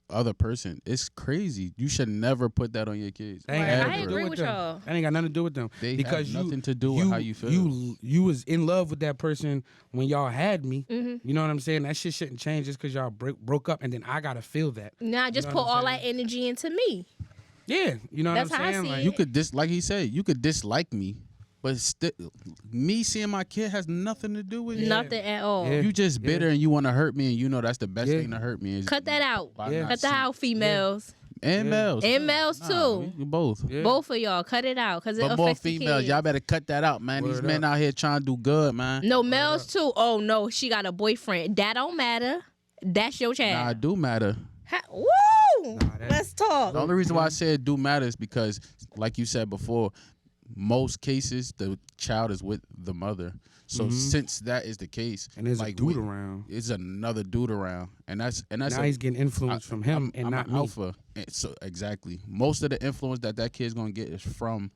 Speaker 2: other person, it's crazy. You should never put that on your kids.
Speaker 3: That ain't
Speaker 1: Right.
Speaker 3: got
Speaker 1: I
Speaker 3: nothing to do
Speaker 1: agree
Speaker 3: with
Speaker 1: with
Speaker 3: them.
Speaker 1: y'all.
Speaker 3: That ain't got nothing to do with them.
Speaker 2: They
Speaker 3: because
Speaker 2: have nothing to do with how you feel.
Speaker 3: You was in love with that person when y'all had me.
Speaker 1: Mm-hmm.
Speaker 3: You know what I'm saying? That shit shouldn't change just because y'all broke up, and then I gotta feel that.
Speaker 1: Now just
Speaker 3: know
Speaker 1: put
Speaker 3: what I'm
Speaker 1: all that energy into me.
Speaker 3: Yeah, you know
Speaker 1: That's
Speaker 3: what
Speaker 1: how I
Speaker 3: I'm saying?
Speaker 1: see
Speaker 3: Like,
Speaker 1: it.
Speaker 2: You could like he said, you could dislike me, but me seeing my kid has nothing to do with it.
Speaker 1: Nothing at all.
Speaker 3: Yeah.
Speaker 2: You just bitter and you want to hurt me, and you know that's the best
Speaker 3: Yeah.
Speaker 2: thing to hurt me. Is
Speaker 1: Cut that out.
Speaker 2: by
Speaker 3: Yeah.
Speaker 2: not
Speaker 1: Cut that
Speaker 2: see-
Speaker 1: out, females.
Speaker 2: And
Speaker 3: Yeah.
Speaker 2: males.
Speaker 1: And males
Speaker 2: Nah,
Speaker 1: too.
Speaker 2: we both.
Speaker 3: Yeah.
Speaker 1: Both of y'all, cut it out because it
Speaker 2: But
Speaker 1: affects
Speaker 2: more
Speaker 1: the
Speaker 2: females,
Speaker 1: kids.
Speaker 2: y'all better cut that out, man. These
Speaker 3: Word
Speaker 2: men
Speaker 3: up.
Speaker 2: out here trying to do good, man.
Speaker 1: No, males too. Oh no, she got a boyfriend. That don't matter. That's your
Speaker 2: Nah,
Speaker 1: child.
Speaker 2: it do matter.
Speaker 1: Woo!
Speaker 3: that-
Speaker 1: Let's talk.
Speaker 2: The only reason why I said do matter is because, like you said before, most cases the child is with the mother. So since that is the case,
Speaker 3: And there's
Speaker 2: like
Speaker 3: a dude around.
Speaker 2: it's another dude around, and that's
Speaker 3: Now he's getting influence from him and
Speaker 2: I'm
Speaker 3: not
Speaker 2: an
Speaker 3: me.
Speaker 2: alpha. And so exactly, most of the influence that kid's gonna get is from,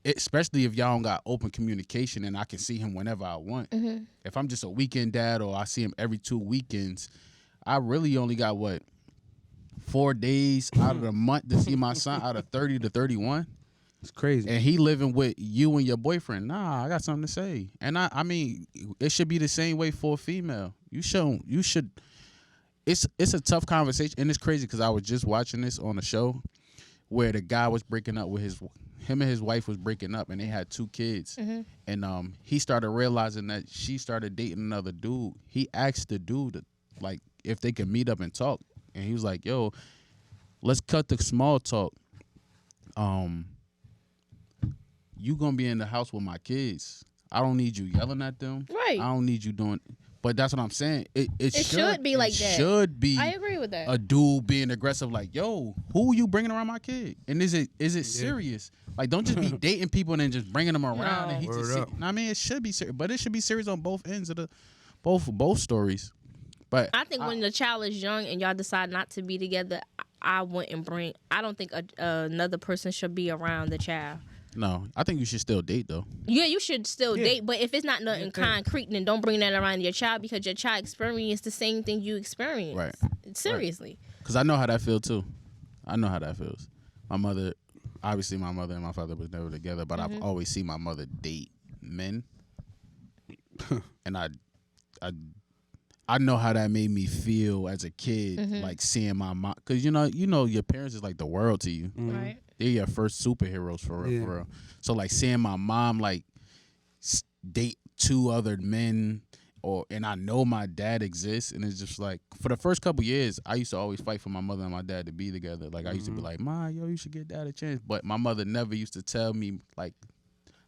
Speaker 2: especially if y'all don't got open communication, and I can see him whenever I want. If I'm just a weekend dad or I see him every 2 weekends, I really only got 4 days out of the month to see my son out of 30 to 31.
Speaker 3: It's crazy.
Speaker 2: And he living with you and your boyfriend. Nah, I got something to say. And I mean, it should be the same way for a female. You should. It's a tough conversation, and it's crazy because I was just watching this on a show where the guy was breaking up with him and his wife was breaking up, and they had 2 kids. And he started realizing that she started dating another dude. He asked the dude like if they could meet up and talk, and he was like, "Yo, let's cut the small talk. You gonna be in the house with my kids. I don't need you yelling at them.
Speaker 1: Right.
Speaker 2: I don't need you doing." But that's what I'm saying. It
Speaker 1: should be like that.
Speaker 2: Should be.
Speaker 1: I agree with that.
Speaker 2: A dude being aggressive, like, "Yo, who are you bringing around my kid? And is it serious? Like, don't just be dating people and then just bringing them around."
Speaker 1: No.
Speaker 2: And he
Speaker 3: Word
Speaker 2: just.
Speaker 3: up.
Speaker 2: I mean, it should be serious, but it should be serious on both ends of the, both stories. But
Speaker 1: I think when the child is young and y'all decide not to be together, I wouldn't bring. I don't think another person should be around the child.
Speaker 2: no, I think you should still date though.
Speaker 1: Yeah, you should still
Speaker 3: Yeah.
Speaker 1: date, but if it's not nothing concrete, then don't bring that around your child because your child experienced the same thing you experienced.
Speaker 2: Right.
Speaker 1: Seriously.
Speaker 2: Because I know how that feels too. I know how that feels. My mother and my father was never together, but I've always seen my mother date men, and I know how that made me feel as a kid, like seeing my mom. Because you know your parents is like the world to you.
Speaker 1: Right.
Speaker 2: They're your first superheroes for real,
Speaker 3: Yeah.
Speaker 2: for real. So like seeing my mom like date 2 other men, and I know my dad exists, and it's just like for the first couple years, I used to always fight for my mother and my dad to be together. Like I used to be like, "Ma, yo, you should get dad a chance," but my mother never used to tell me like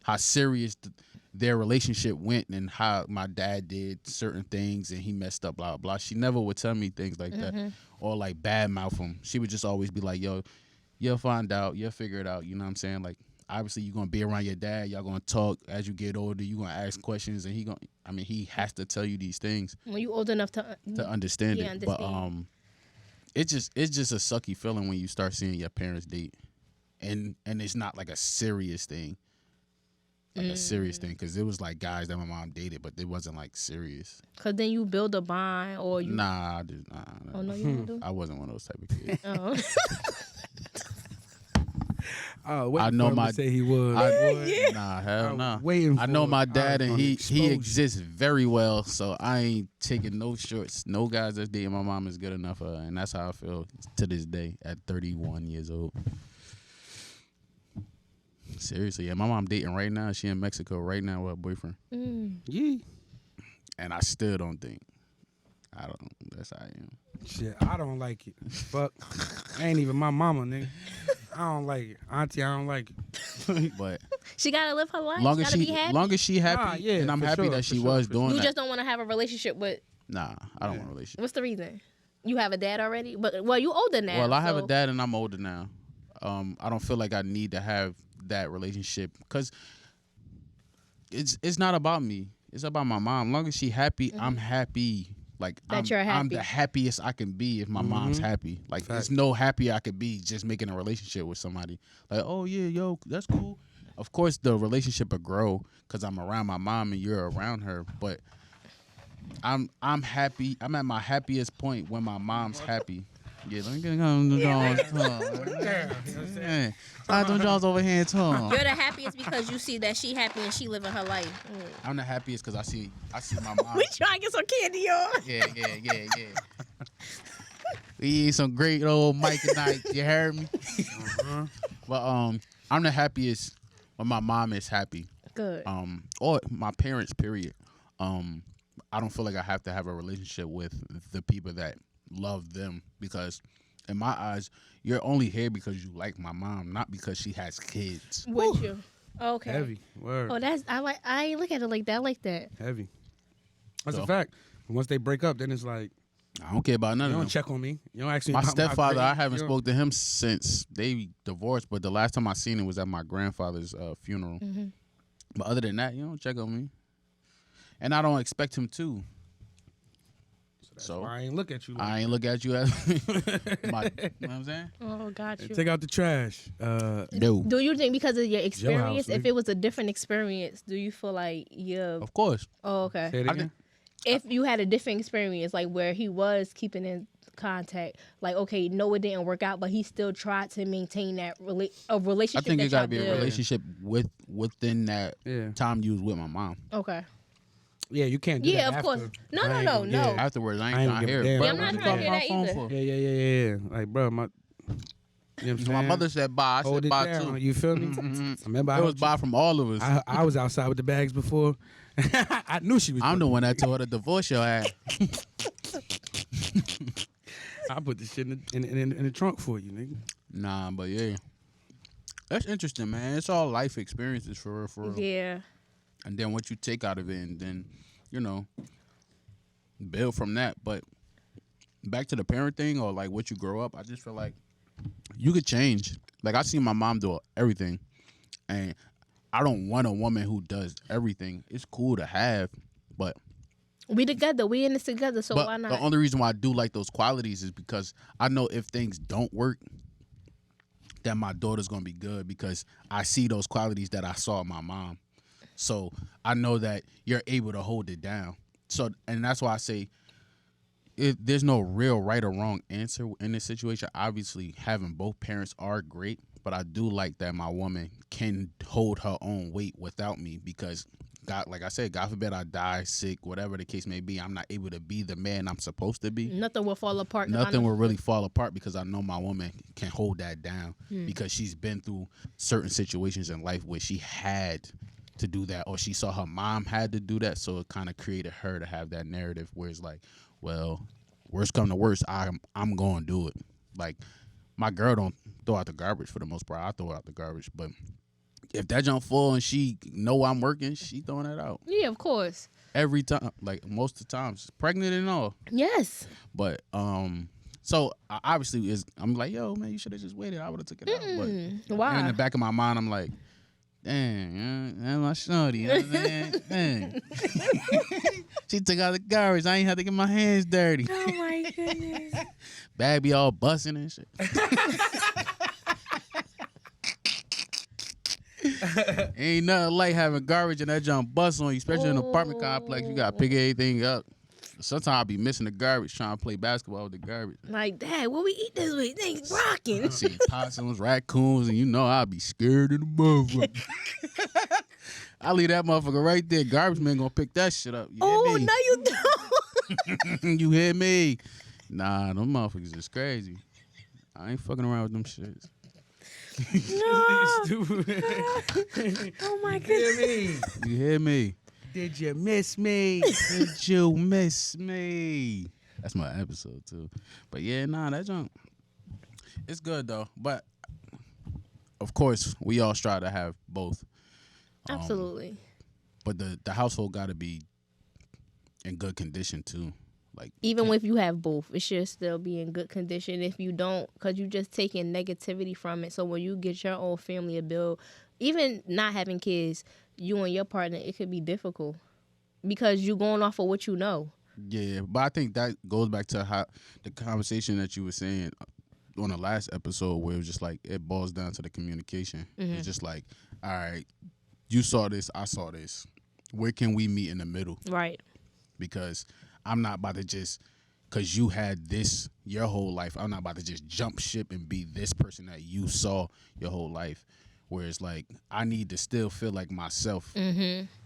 Speaker 2: how serious their relationship went and how my dad did certain things and he messed up, blah blah. She never would tell me things like that or like bad mouth him. She would just always be like, "Yo, you'll find out, you'll figure it out." You know what I'm saying? Like obviously you're gonna be around your dad, y'all gonna talk as you get older, you're gonna ask questions, and he has to tell you these things
Speaker 1: When you old enough to
Speaker 2: understand
Speaker 1: Yeah,
Speaker 2: it. But
Speaker 1: understand.
Speaker 2: it's just a sucky feeling when you start seeing your parents date, and it's not like a serious thing. Like a serious thing, because it was like guys that my mom dated, but it wasn't like serious.
Speaker 1: Cause then you build a bond or you.
Speaker 2: Nah, I did nah.
Speaker 1: Oh no, you don't do.
Speaker 2: I wasn't one of those type of kids.
Speaker 1: Oh.
Speaker 2: I know my
Speaker 3: say he was.
Speaker 2: Nah, hell
Speaker 3: I'm
Speaker 2: no.
Speaker 3: waiting
Speaker 2: I know
Speaker 3: for
Speaker 2: my
Speaker 3: it.
Speaker 2: dad,
Speaker 3: I'm
Speaker 2: and
Speaker 3: gonna
Speaker 2: he
Speaker 3: expose you.
Speaker 2: exists very well. So I ain't taking no shorts. No guys that's dating my mom is good enough for her, and that's how I feel to this day at 31 years old. Seriously, yeah, my mom dating right now. She in Mexico right now with her boyfriend,
Speaker 3: Yeah.
Speaker 2: and I still don't think. I don't. That's how I am.
Speaker 3: Shit, I don't like it. Fuck. Ain't even my mama, nigga. I don't like it. Auntie, I don't like it.
Speaker 2: But
Speaker 1: She gotta live her life.
Speaker 2: long
Speaker 1: She
Speaker 2: as
Speaker 1: gotta
Speaker 2: she,
Speaker 1: be happy.
Speaker 2: long as she happy,
Speaker 3: Ah, yeah,
Speaker 2: and I'm
Speaker 3: for
Speaker 2: happy
Speaker 3: sure,
Speaker 2: that
Speaker 3: for
Speaker 2: she
Speaker 3: sure,
Speaker 2: was
Speaker 3: for
Speaker 2: doing
Speaker 1: You
Speaker 2: that.
Speaker 1: just don't want to have a relationship with.
Speaker 2: Nah, I don't want a relationship.
Speaker 1: What's the reason? You have a dad already, but well, you older now.
Speaker 2: Well, I have a
Speaker 1: so-
Speaker 2: dad and I'm older now. I don't feel like I need to have that relationship because it's not about me. It's about my mom. As long as she happy, I'm happy. Like
Speaker 1: That you're
Speaker 2: I'm
Speaker 1: happy.
Speaker 2: the happiest I can be if my mom's happy. Like there's no happier I could be just making a relationship with somebody. Like, oh yeah, yo, that's cool. Of course, the relationship will grow because I'm around my mom and you're around her. But I'm happy. I'm at my happiest point when my mom's happy. Yeah, let me get on. Slide them jaws over here, too.
Speaker 1: You're the happiest because you see that she happy and she living her life.
Speaker 2: I'm the happiest because I see my mom.
Speaker 1: We trying to get some candy on.
Speaker 2: Yeah. We eat some great old Mike tonight. You heard me? But I'm the happiest when my mom is happy.
Speaker 1: Good.
Speaker 2: Or my parents. Period. I don't feel like I have to have a relationship with the people that love them because, in my eyes, you're only here because you like my mom, not because she has kids.
Speaker 1: With you. Okay.
Speaker 3: Heavy. Word.
Speaker 1: Oh, I ain't look at it like that. I like that.
Speaker 3: Heavy. That's
Speaker 2: So-
Speaker 3: a fact. Once they break up, then it's like,
Speaker 2: I don't care about none
Speaker 3: you
Speaker 2: of
Speaker 3: don't
Speaker 2: them.
Speaker 3: check on me. You don't ask me
Speaker 2: My
Speaker 3: about
Speaker 2: stepfather,
Speaker 3: grade.
Speaker 2: I haven't
Speaker 3: You don't-
Speaker 2: spoke to him since they divorced, but the last time I seen him was at my grandfather's funeral.
Speaker 1: Mm-hmm.
Speaker 2: But other than that, you don't check on me. And I don't expect him to. So
Speaker 3: I ain't look at you. Like
Speaker 2: I ain't look at you as you know what I'm saying?
Speaker 1: Oh, got you.
Speaker 3: Take out the trash.
Speaker 2: No.
Speaker 1: Do you think because of your experience, if
Speaker 3: nigga.
Speaker 1: it was a different experience, do you feel like
Speaker 2: Of course.
Speaker 1: Oh, okay.
Speaker 3: Say it
Speaker 2: I
Speaker 3: again.
Speaker 1: If you had a different experience, like where he was keeping in contact, like okay, no, it didn't work out, but he still tried to maintain that
Speaker 2: I
Speaker 1: relationship.
Speaker 2: think
Speaker 1: that
Speaker 2: it gotta
Speaker 1: y'all
Speaker 2: be a
Speaker 1: built.
Speaker 2: relationship within that
Speaker 3: Yeah.
Speaker 2: time you was with my mom.
Speaker 1: Okay.
Speaker 3: Yeah, you can't do that.
Speaker 1: Yeah, of
Speaker 3: after.
Speaker 1: course. No,
Speaker 3: I
Speaker 1: no,
Speaker 3: ain't
Speaker 1: no,
Speaker 3: gonna-
Speaker 1: no.
Speaker 3: Yeah,
Speaker 2: Afterwards, I
Speaker 3: I
Speaker 2: ain't
Speaker 3: ain't
Speaker 2: trying to
Speaker 3: give a
Speaker 2: hear
Speaker 3: damn.
Speaker 2: it.
Speaker 1: Yeah, I'm not trying to hear that either.
Speaker 2: For?
Speaker 3: Yeah. Like, bro, my. You know what I'm
Speaker 2: So my
Speaker 3: saying?
Speaker 2: mother said bye. I
Speaker 3: Hold
Speaker 2: said
Speaker 3: it
Speaker 2: bye
Speaker 3: down.
Speaker 2: too.
Speaker 3: You feel me? Remember,
Speaker 2: It was bye from all of us.
Speaker 3: I was outside with the bags before. I knew she was.
Speaker 2: I'm the one that told her to divorce your ass.
Speaker 3: I put the shit in the trunk for you, nigga.
Speaker 2: Nah, but yeah. That's interesting, man. It's all life experiences for real, for real.
Speaker 1: Yeah.
Speaker 2: And then what you take out of it and then, build from that. But back to the parent thing or like what you grow up, I just feel like you could change. Like I see my mom do everything. And I don't want a woman who does everything. It's cool to have, but
Speaker 1: We together. We in this together, so why not?
Speaker 2: the only reason why I do like those qualities is because I know if things don't work, that my daughter's gonna be good because I see those qualities that I saw in my mom. So I know that you're able to hold it down. So and that's why I say there's no real right or wrong answer in this situation. Obviously, having both parents are great, but I do like that my woman can hold her own weight without me because God, like I said, God forbid I die, sick, whatever the case may be, I'm not able to be the man I'm supposed to be.
Speaker 1: Nothing will fall apart. 'Cause I
Speaker 2: Nothing
Speaker 1: know-
Speaker 2: will really fall apart because I know my woman can hold that down because she's been through certain situations in life where she had to do that or she saw her mom had to do that. So it kind of created her to have that narrative where it's like, well, worst come to worst, I'm going to do it. Like my girl don't throw out the garbage for the most part. I throw out the garbage. But if that jump full and she know I'm working, she throwing that out.
Speaker 1: Yeah, of course.
Speaker 2: Every time, like most of the times, pregnant and all.
Speaker 1: Yes.
Speaker 2: But so obviously I'm like, yo, man, you should have just waited. I would have took it out. But
Speaker 1: Why?
Speaker 2: in the back of my mind, I'm like, dang, that's my shorty. You know what I'm saying? Dang. She took out the garbage. I ain't had to get my hands dirty.
Speaker 1: Oh my goodness.
Speaker 2: Bag be all busting and shit. Ain't nothing like having garbage and that junk bust on you, especially in an apartment complex. You gotta pick everything up. Sometimes I'll be missing the garbage trying to play basketball with the garbage.
Speaker 1: Like, Dad, what we eat this week? Things rocking.
Speaker 2: I see possums, raccoons, and I'll be scared of the motherfucker. I leave that motherfucker right there. Garbage man gonna pick that shit up. You hear
Speaker 1: Oh,
Speaker 2: me?
Speaker 1: no, you don't.
Speaker 2: You hear me? Nah, them motherfuckers is crazy. I ain't fucking around with them shits.
Speaker 1: No. Oh my goodness.
Speaker 2: You hear me?
Speaker 3: Did you miss me?
Speaker 2: Did you miss me? That's my episode too. But yeah, nah, that junk. It's good though. But of course, we all strive to have both.
Speaker 1: Absolutely.
Speaker 2: But the household got to be in good condition too. Like
Speaker 1: Even if you have both, it should still be in good condition. If you don't, because you just taking negativity from it. So when you get your own family to build, even not having kids, you and your partner, it could be difficult because you're going off of what you know.
Speaker 2: yeah, but I think that goes back to how the conversation that you were saying on the last episode, where it was just like it boils down to the communication. It's just like, all right, you saw this, I saw this. Where can we meet in the middle?
Speaker 1: Right.
Speaker 2: because I'm not about to just because you had this your whole life. I'm not about to just jump ship and be this person that you saw your whole life. Whereas like I need to still feel like myself,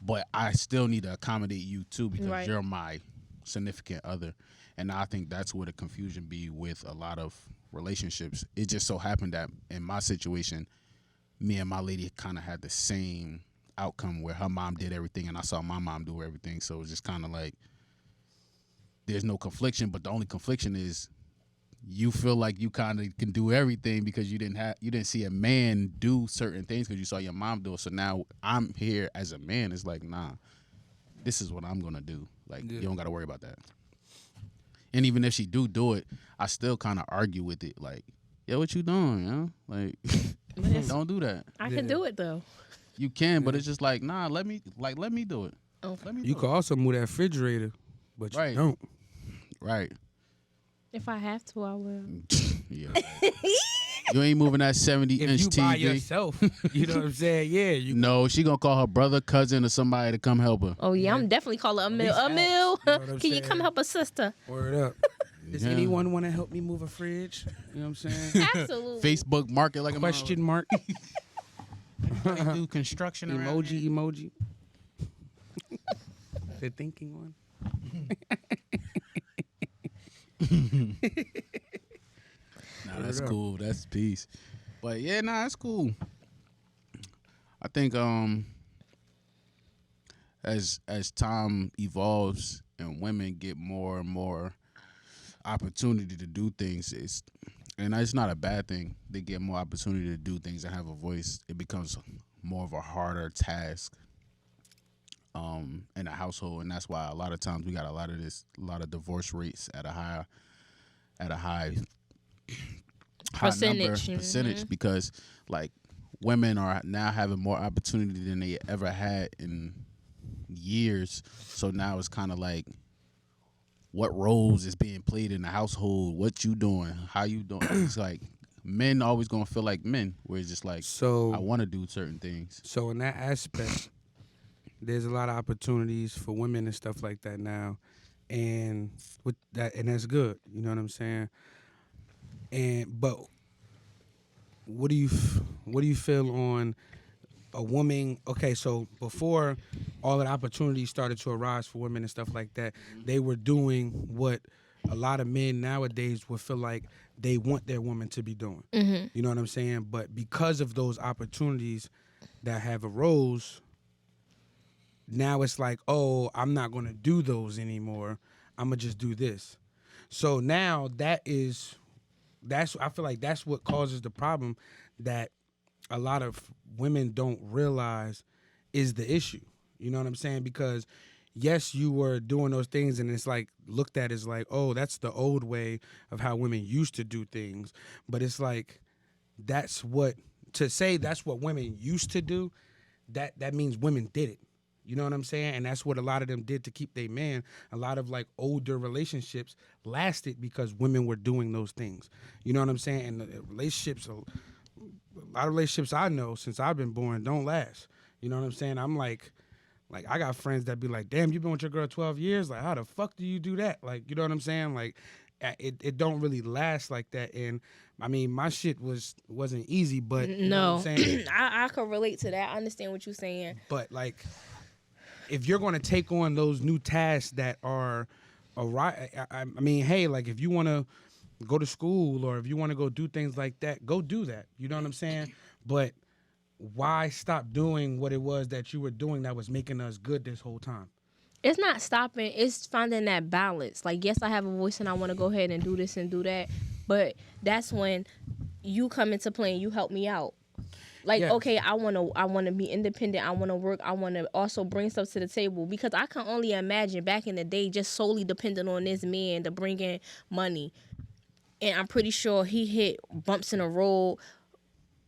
Speaker 2: but I still need to accommodate you too because
Speaker 1: Right.
Speaker 2: you're my significant other. And I think that's where the confusion be with a lot of relationships. It just so happened that in my situation, me and my lady kind of had the same outcome where her mom did everything and I saw my mom do everything. So it was just kind of like there's no confliction, but the only confliction is you feel like you kind of can do everything because you didn't see a man do certain things because you saw your mom do it. So now I'm here as a man. It's like, nah, this is what I'm gonna do. Like you don't got to worry about that. And even if she do it, I still kind of argue with it. Like, yo, what you doing? You know? Like, don't do that.
Speaker 1: I can do it though.
Speaker 2: You can, but it's just like, nah, let me do it.
Speaker 1: Oh.
Speaker 2: Let me
Speaker 3: You
Speaker 2: do
Speaker 3: could
Speaker 2: it.
Speaker 3: also move that refrigerator, but you
Speaker 2: Right.
Speaker 3: don't.
Speaker 2: Right.
Speaker 1: If I have to, I will.
Speaker 2: Yeah. You ain't moving that 70-inch
Speaker 3: If you
Speaker 2: TV.
Speaker 3: by yourself, you know what I'm saying? Yeah, you.
Speaker 2: No, she gonna call her brother, cousin, or somebody to come help her.
Speaker 1: Oh yeah, I'm definitely calling Emil.
Speaker 3: least ask,
Speaker 1: Emil,
Speaker 3: you know what I'm
Speaker 1: can you come
Speaker 3: saying?
Speaker 1: help a sister?
Speaker 3: Word up. Does
Speaker 2: Yeah.
Speaker 3: anyone want to help me move a fridge? You know what I'm saying?
Speaker 1: Absolutely.
Speaker 2: Facebook market like
Speaker 3: Question mark.
Speaker 2: a do construction around here.
Speaker 3: Emoji. The thinking one.
Speaker 2: Nah, that's cool. That's peace. But yeah, nah, that's cool. I think as time evolves and women get more and more opportunity to do things, it's not a bad thing. They get more opportunity to do things and have a voice. It becomes more of a harder task in a household, and that's why a lot of times we got a lot of divorce rates at a high percentage because like women are now having more opportunity than they ever had in years. So now it's kind of like what roles is being played in the household, what you doing, how you doing. It's like men always gonna feel like men, where it's just like
Speaker 3: So
Speaker 2: I want to do certain things.
Speaker 3: So in that aspect, there's a lot of opportunities for women and stuff like that now, and with that, and that's good. You know what I'm saying? But what do you feel on a woman? Okay, so before all the opportunities started to arise for women and stuff like that, they were doing what a lot of men nowadays would feel like they want their woman to be doing. You know what I'm saying? But because of those opportunities that have arose, now it's like, oh, I'm not going to do those anymore. I'm going to just do this. So now I feel like that's what causes the problem that a lot of women don't realize is the issue. You know what I'm saying? Because yes, you were doing those things and it's like looked at as like, oh, that's the old way of how women used to do things. But it's like to say that's what women used to do, that means women did it. You know what I'm saying? And that's what a lot of them did to keep their man. A lot of like older relationships lasted because women were doing those things. You know what I'm saying? And the relationships, a lot of relationships I know since I've been born don't last. You know what I'm saying? I'm like I got friends that be like, damn, you've been with your girl 12 years? Like, how the fuck do you do that? Like, you know what I'm saying? Like, it don't really last like that. And I mean, my shit wasn't easy, but you know what I'm saying?
Speaker 1: I can relate to that. I understand what you're saying.
Speaker 3: But like, if you're going to take on those new tasks that are, I mean, hey, like if you want to go to school or if you want to go do things like that, go do that. You know what I'm saying? But why stop doing what it was that you were doing that was making us good this whole time?
Speaker 1: It's not stopping. It's finding that balance. Like, yes, I have a voice and I want to go ahead and do this and do that. But that's when you come into play and you help me out. Like,
Speaker 3: Yes.
Speaker 1: okay, I want to be independent. I want to work. I want to also bring stuff to the table because I can only imagine back in the day just solely depending on this man to bring in money. And I'm pretty sure he hit bumps in the road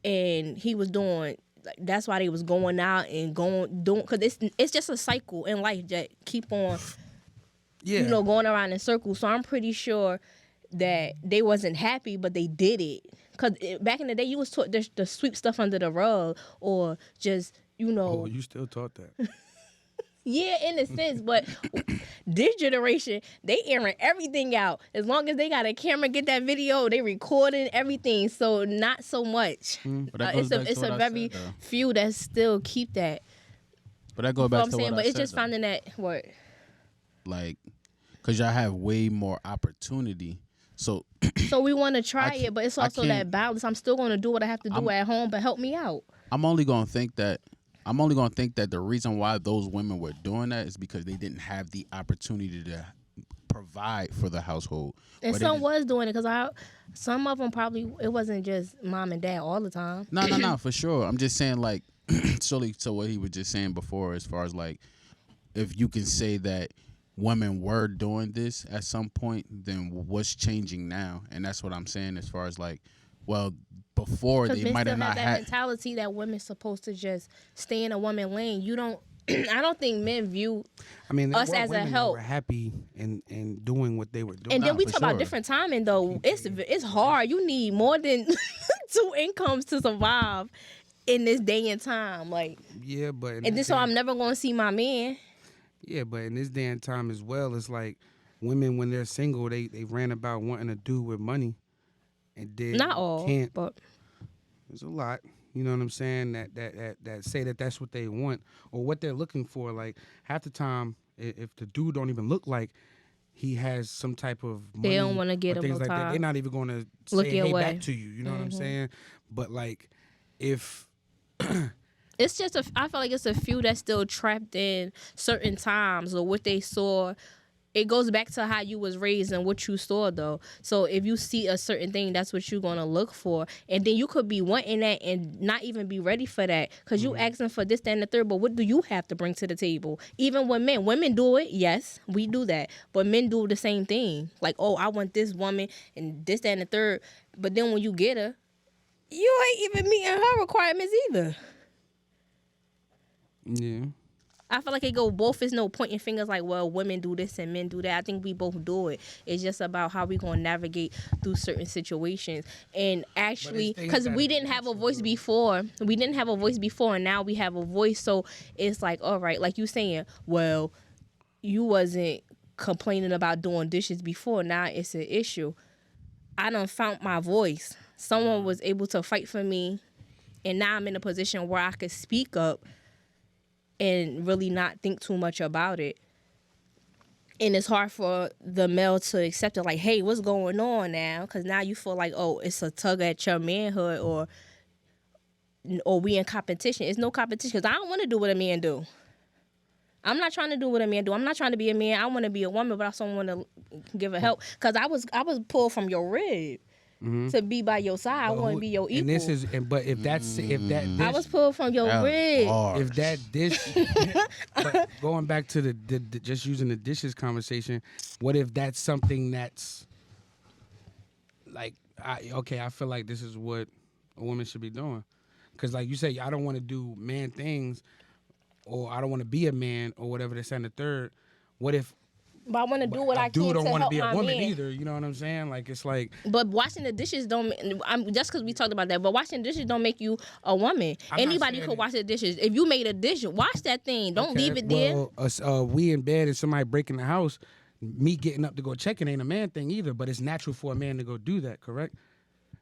Speaker 1: and he was doing, like, that's why they was going out and doing, because it's just a cycle in life that keep on, going around in circles. So I'm pretty sure that they wasn't happy, but they did it. Because back in the day, you was taught to sweep stuff under the rug or just,
Speaker 3: Oh, you still taught that.
Speaker 1: Yeah, in a sense, but this generation, they airing everything out. As long as they got a camera, get that video, they recording everything. So not so much.
Speaker 2: But that goes back to
Speaker 1: It's
Speaker 2: what
Speaker 1: a
Speaker 2: I
Speaker 1: very
Speaker 2: said, though.
Speaker 1: few that still keep that.
Speaker 2: But that
Speaker 1: You
Speaker 2: goes
Speaker 1: know what
Speaker 2: back
Speaker 1: I'm
Speaker 2: to
Speaker 1: saying?
Speaker 2: what I
Speaker 1: But it's
Speaker 2: said,
Speaker 1: just
Speaker 2: though.
Speaker 1: finding that what.
Speaker 2: Like, because y'all have way more opportunity. So
Speaker 1: So we want to try
Speaker 2: can't-
Speaker 1: it, but it's
Speaker 2: I
Speaker 1: also
Speaker 2: can't-
Speaker 1: that balance. I'm still going to do what I have to do at home, but help me out.
Speaker 2: I'm only gonna think that the reason why those women were doing that is because they didn't have the opportunity to provide for the household.
Speaker 1: And
Speaker 2: But they
Speaker 1: some
Speaker 2: didn't-
Speaker 1: was doing it because some of them probably it wasn't just mom and dad all the time.
Speaker 2: No, for sure. I'm just saying, like, solely to what he was just saying before, as far as like, if you can say that women were doing this at some point, then what's changing now? And that's what I'm saying, as far as like, well, before
Speaker 1: Because
Speaker 2: they
Speaker 1: men
Speaker 2: might
Speaker 1: still
Speaker 2: have
Speaker 1: have
Speaker 2: not
Speaker 1: that
Speaker 2: had.
Speaker 1: mentality that women's supposed to just stay in a woman lane. You don't. I don't think men view
Speaker 3: I mean, there
Speaker 1: us
Speaker 3: were
Speaker 1: as a
Speaker 3: women that
Speaker 1: help.
Speaker 3: were happy in doing what they were doing.
Speaker 1: And then we
Speaker 2: for
Speaker 1: talk about
Speaker 2: sure.
Speaker 1: different timing though. It's hard. You need more than two incomes to survive in this day and time. Like,
Speaker 3: Yeah, but
Speaker 1: and then so I'm never gonna see my man.
Speaker 3: yeah, but in this day and time as well, it's like women when they're single, they ran about wanting to do with money, and then
Speaker 1: Not all,
Speaker 3: can't.
Speaker 1: but
Speaker 3: There's a lot, you know what I'm saying, that say that that's what they want or what they're looking for. Like half the time, if the dude don't even look like he has some type of money,
Speaker 1: they don't want to get
Speaker 3: or
Speaker 1: him
Speaker 3: things
Speaker 1: no
Speaker 3: like that,
Speaker 1: time.
Speaker 3: they're not even going to
Speaker 1: Look
Speaker 3: say
Speaker 1: your
Speaker 3: hey
Speaker 1: way.
Speaker 3: back to you. You know what I'm saying? But like, if
Speaker 1: It's just I feel like it's a few that's still trapped in certain times or what they saw. It goes back to how you was raised and what you saw though. So if you see a certain thing, that's what you're gonna look for, and then you could be wanting that and not even be ready for that because you asking for this, that, and the third. But what do you have to bring to the table? Even with men, women do it. Yes, we do that, but men do the same thing. Like, oh, I want this woman and this, that, and the third. But then when you get her, you ain't even meeting her requirements either.
Speaker 3: yeah.
Speaker 1: I feel like it go both. Is no pointing fingers like, well, women do this and men do that. I think we both do it. It's just about how we gonna navigate through certain situations. And actually, because we didn't have a voice before, and now we have a voice. So it's like, all right, like you saying, well, you wasn't complaining about doing dishes before. Now it's an issue. I done found my voice. Someone was able to fight for me, and now I'm in a position where I could speak up and really not think too much about it. And it's hard for the male to accept it, like, hey, what's going on now? Because now you feel like, oh, it's a tug at your manhood, or we in competition. It's no competition because I don't want to do what a man do. I'm not trying to do what a man do. I'm not trying to be a man. I want to be a woman, but I also want to give her help. Because I was pulled from your rib to be by your side. I want to be your equal.
Speaker 3: And this is, but if that's if that
Speaker 1: I
Speaker 3: dish,
Speaker 1: was pulled from your rib.
Speaker 3: if that dish, but going back to the just using the dishes conversation, what if that's something that's like, I feel like this is what a woman should be doing, because like you say, I don't want to do man things, or I don't want to be a man, or whatever. This and the third. What if?
Speaker 1: But I want to do what I can
Speaker 3: dude don't
Speaker 1: to
Speaker 3: want to
Speaker 1: help
Speaker 3: be a
Speaker 1: my
Speaker 3: woman
Speaker 1: man.
Speaker 3: either. You know what I'm saying? Like it's like.
Speaker 1: But washing the dishes don't. Just because we talked about that. But washing the dishes don't make you a woman.
Speaker 3: I'm not
Speaker 1: Anybody
Speaker 3: saying
Speaker 1: could
Speaker 3: that.
Speaker 1: wash the dishes. If you made a dish, wash that thing. Don't leave it there.
Speaker 3: Well, we in bed and somebody breaking the house. Me getting up to go check it ain't a man thing either. But it's natural for a man to go do that. Correct?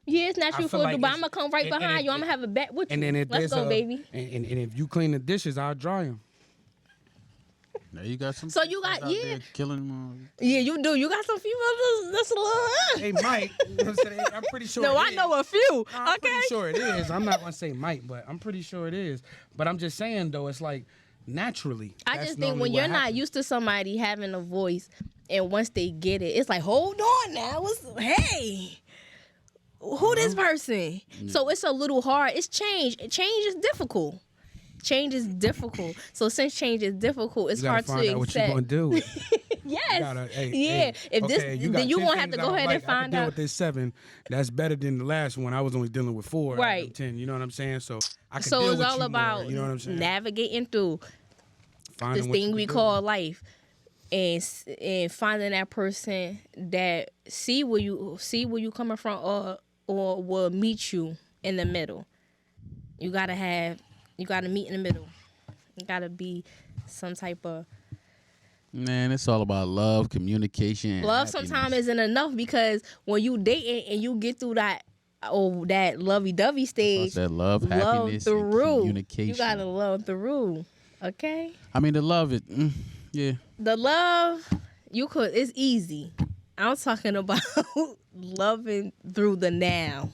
Speaker 1: Yeah, it's natural
Speaker 3: I
Speaker 1: for
Speaker 3: feel
Speaker 1: you,
Speaker 3: like
Speaker 1: but
Speaker 3: it's-
Speaker 1: I'm gonna come right
Speaker 3: and
Speaker 1: behind
Speaker 3: if-
Speaker 1: you. I'm gonna have a bet with you.
Speaker 3: And then if
Speaker 1: Let's
Speaker 3: there's
Speaker 1: go, baby.
Speaker 3: And if you clean the dishes, I'll dry them.
Speaker 2: Now you got some.
Speaker 1: So you got-
Speaker 2: out
Speaker 1: yeah.
Speaker 2: there killing them.
Speaker 1: Yeah, you do. You got some females that's a little.
Speaker 3: They might. You know what I'm saying? I'm pretty sure.
Speaker 1: No,
Speaker 3: it
Speaker 1: I
Speaker 3: is.
Speaker 1: know a few.
Speaker 3: I'm
Speaker 1: Okay.
Speaker 3: pretty sure it is. I'm not gonna say might, but I'm pretty sure it is. But I'm just saying though, it's like naturally.
Speaker 1: I
Speaker 3: that's
Speaker 1: just think
Speaker 3: normally
Speaker 1: when
Speaker 3: what
Speaker 1: you're not
Speaker 3: happens.
Speaker 1: used to somebody having a voice, and once they get it, it's like, hold on now. Hey, who this person? So it's a little hard. It's change. Change is difficult. Change is difficult. So since change is difficult, it's
Speaker 3: You gotta
Speaker 1: hard
Speaker 3: find
Speaker 1: to
Speaker 3: out what you're
Speaker 1: accept.
Speaker 3: gonna do.
Speaker 1: Yes.
Speaker 3: Hey,
Speaker 1: Yeah.
Speaker 3: hey,
Speaker 1: If this,
Speaker 3: okay, got
Speaker 1: then you
Speaker 3: 10
Speaker 1: gonna have to
Speaker 3: things I
Speaker 1: go
Speaker 3: don't
Speaker 1: ahead
Speaker 3: like.
Speaker 1: and
Speaker 3: I can
Speaker 1: find
Speaker 3: deal
Speaker 1: out.
Speaker 3: with this 7. That's better than the last one. I was only dealing with 4 out of
Speaker 1: Right.
Speaker 3: 10. You know what I'm saying? So I can
Speaker 1: So
Speaker 3: deal
Speaker 1: it's
Speaker 3: with
Speaker 1: all
Speaker 3: you
Speaker 1: about
Speaker 3: more, you know what I'm saying?
Speaker 1: navigating through
Speaker 3: Finding
Speaker 1: this
Speaker 3: what you
Speaker 1: thing
Speaker 3: can
Speaker 1: we
Speaker 3: do.
Speaker 1: call life, and finding that person that see where you coming from, or will meet you in the middle. You gotta meet in the middle. You gotta be some type of
Speaker 2: Man, it's all about love, communication, and
Speaker 1: love.
Speaker 2: happiness.
Speaker 1: Sometimes isn't enough because when you dating and you get through that that lovey-dovey
Speaker 2: That's why I
Speaker 1: stage,
Speaker 2: said love,
Speaker 1: love
Speaker 2: happiness, and
Speaker 1: through.
Speaker 2: communication.
Speaker 1: You gotta love through. Okay.
Speaker 2: I mean, the love it. Yeah.
Speaker 1: The love, it's easy. I'm talking about loving through the now.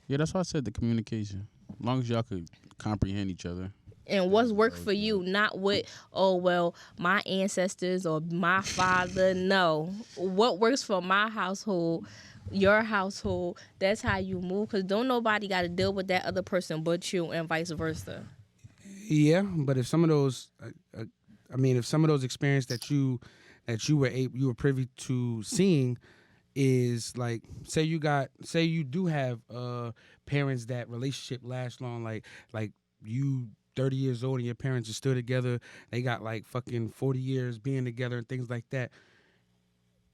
Speaker 2: Yeah, that's why I said the communication. As long as y'all could comprehend each other.
Speaker 1: And what's worked for you, not what, oh, well, my ancestors or my father. No. What works for my household, your household, that's how you move. Because don't nobody got to deal with that other person but you, and vice versa.
Speaker 3: Yeah, but if some of those, if some of those experiences that you were privy to seeing is like, say you do have parents that relationship lasts long, like you 30 years old and your parents are still together, they got like fucking 40 years being together and things like that.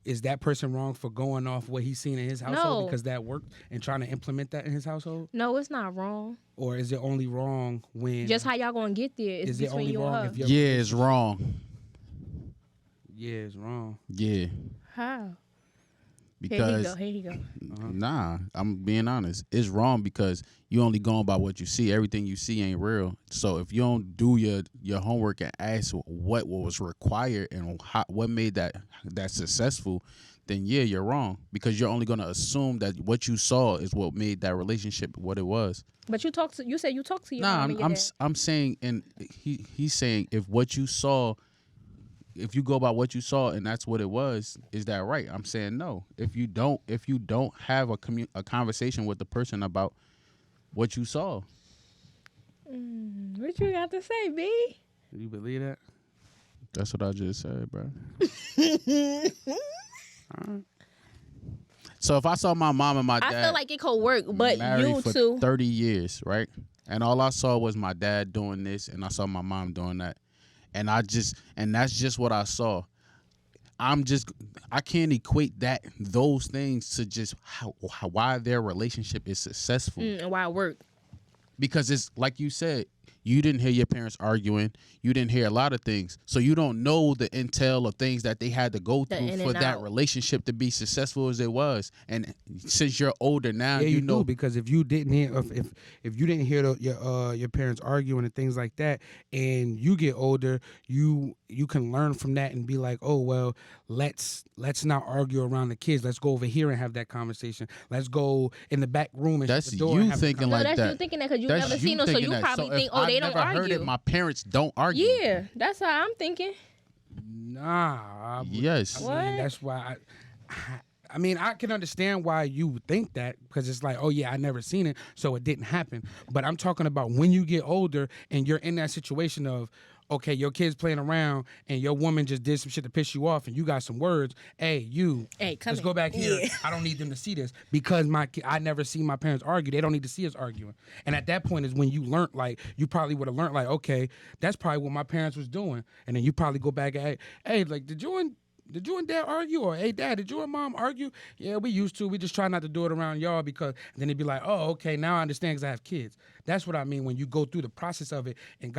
Speaker 3: Is that person wrong for going off what he's seen in his household
Speaker 1: No.
Speaker 3: because that worked and trying to implement that in his household?
Speaker 1: No, it's not wrong.
Speaker 3: Or is it only wrong when
Speaker 1: Just how y'all gonna get there is
Speaker 3: is it
Speaker 1: between
Speaker 3: only
Speaker 1: you
Speaker 3: wrong
Speaker 1: and
Speaker 3: if
Speaker 1: her.
Speaker 3: your
Speaker 2: Yeah, it's wrong.
Speaker 3: Yeah, it's wrong.
Speaker 2: Yeah.
Speaker 1: How?
Speaker 2: Because
Speaker 1: Here he go.
Speaker 2: nah, I'm being honest. It's wrong because you only going by what you see. Everything you see ain't real. So if you don't do your homework and ask what was required and what made that successful, then yeah, you're wrong because you're only gonna assume that what you saw is what made that relationship what it was.
Speaker 1: But you said you talk to your
Speaker 2: Nah,
Speaker 1: mom and your dad.
Speaker 2: I'm saying, and he's saying if what you saw. If you go by what you saw and that's what it was, is that right? I'm saying no. If you don't have a conversation with the person about what you saw,
Speaker 1: What you got to say, B?
Speaker 3: Do you believe that?
Speaker 2: that's what I just said, bro. So if I saw my mom and my dad,
Speaker 1: I feel like it could work, but
Speaker 2: married
Speaker 1: you
Speaker 2: for
Speaker 1: two.
Speaker 2: 30 years, right? And all I saw was my dad doing this, and I saw my mom doing that, and that's just what I saw. I can't equate those things to just why their relationship is successful.
Speaker 1: And why it worked.
Speaker 2: Because it's like you said, you didn't hear your parents arguing. You didn't hear a lot of things. So you don't know the intel of things that they had to go
Speaker 1: The
Speaker 2: through
Speaker 1: in
Speaker 2: for
Speaker 1: and
Speaker 2: that
Speaker 1: out.
Speaker 2: relationship to be successful as it was. And since you're older now,
Speaker 3: Yeah,
Speaker 2: you
Speaker 3: you
Speaker 2: know.
Speaker 3: do, because if you didn't hear if you didn't hear your parents arguing and things like that, and you get older, you can learn from that and be like, oh well, let's not argue around the kids. Let's go over here and have that conversation. Let's go in the back room and
Speaker 2: That's
Speaker 3: shut the door.
Speaker 2: you
Speaker 3: and have the
Speaker 2: thinking
Speaker 1: No,
Speaker 2: like
Speaker 1: that's
Speaker 2: that.
Speaker 1: you thinking that because you
Speaker 2: That's
Speaker 1: never seen them, so
Speaker 2: thinking
Speaker 1: you
Speaker 2: that.
Speaker 1: probably
Speaker 2: So if
Speaker 1: think, oh,
Speaker 2: I
Speaker 1: they don't
Speaker 2: never heard
Speaker 1: argue.
Speaker 2: it, my parents don't argue.
Speaker 1: Yeah, that's how I'm thinking.
Speaker 3: Nah.
Speaker 2: Yes.
Speaker 1: What?
Speaker 3: That's why I mean, I can understand why you would think that, because it's like, oh yeah, I never seen it, so it didn't happen. But I'm talking about when you get older and you're in that situation of, okay, your kid's playing around and your woman just did some shit to piss you off and you got some words. Hey,
Speaker 1: Come
Speaker 3: let's
Speaker 1: here.
Speaker 3: go back here.
Speaker 1: Yeah.
Speaker 3: I don't need them to see this because I never see my parents argue. They don't need to see us arguing. And at that point is when you learned, like, you probably would have learned, like, okay, that's probably what my parents was doing. And then you probably go back and, hey, like, did you and dad argue? Or, hey, dad, did you and mom argue? Yeah, we used to. We just try not to do it around y'all, because then they'd be like, oh, okay, now I understand because I have kids. That's what I mean when you go through the process of it and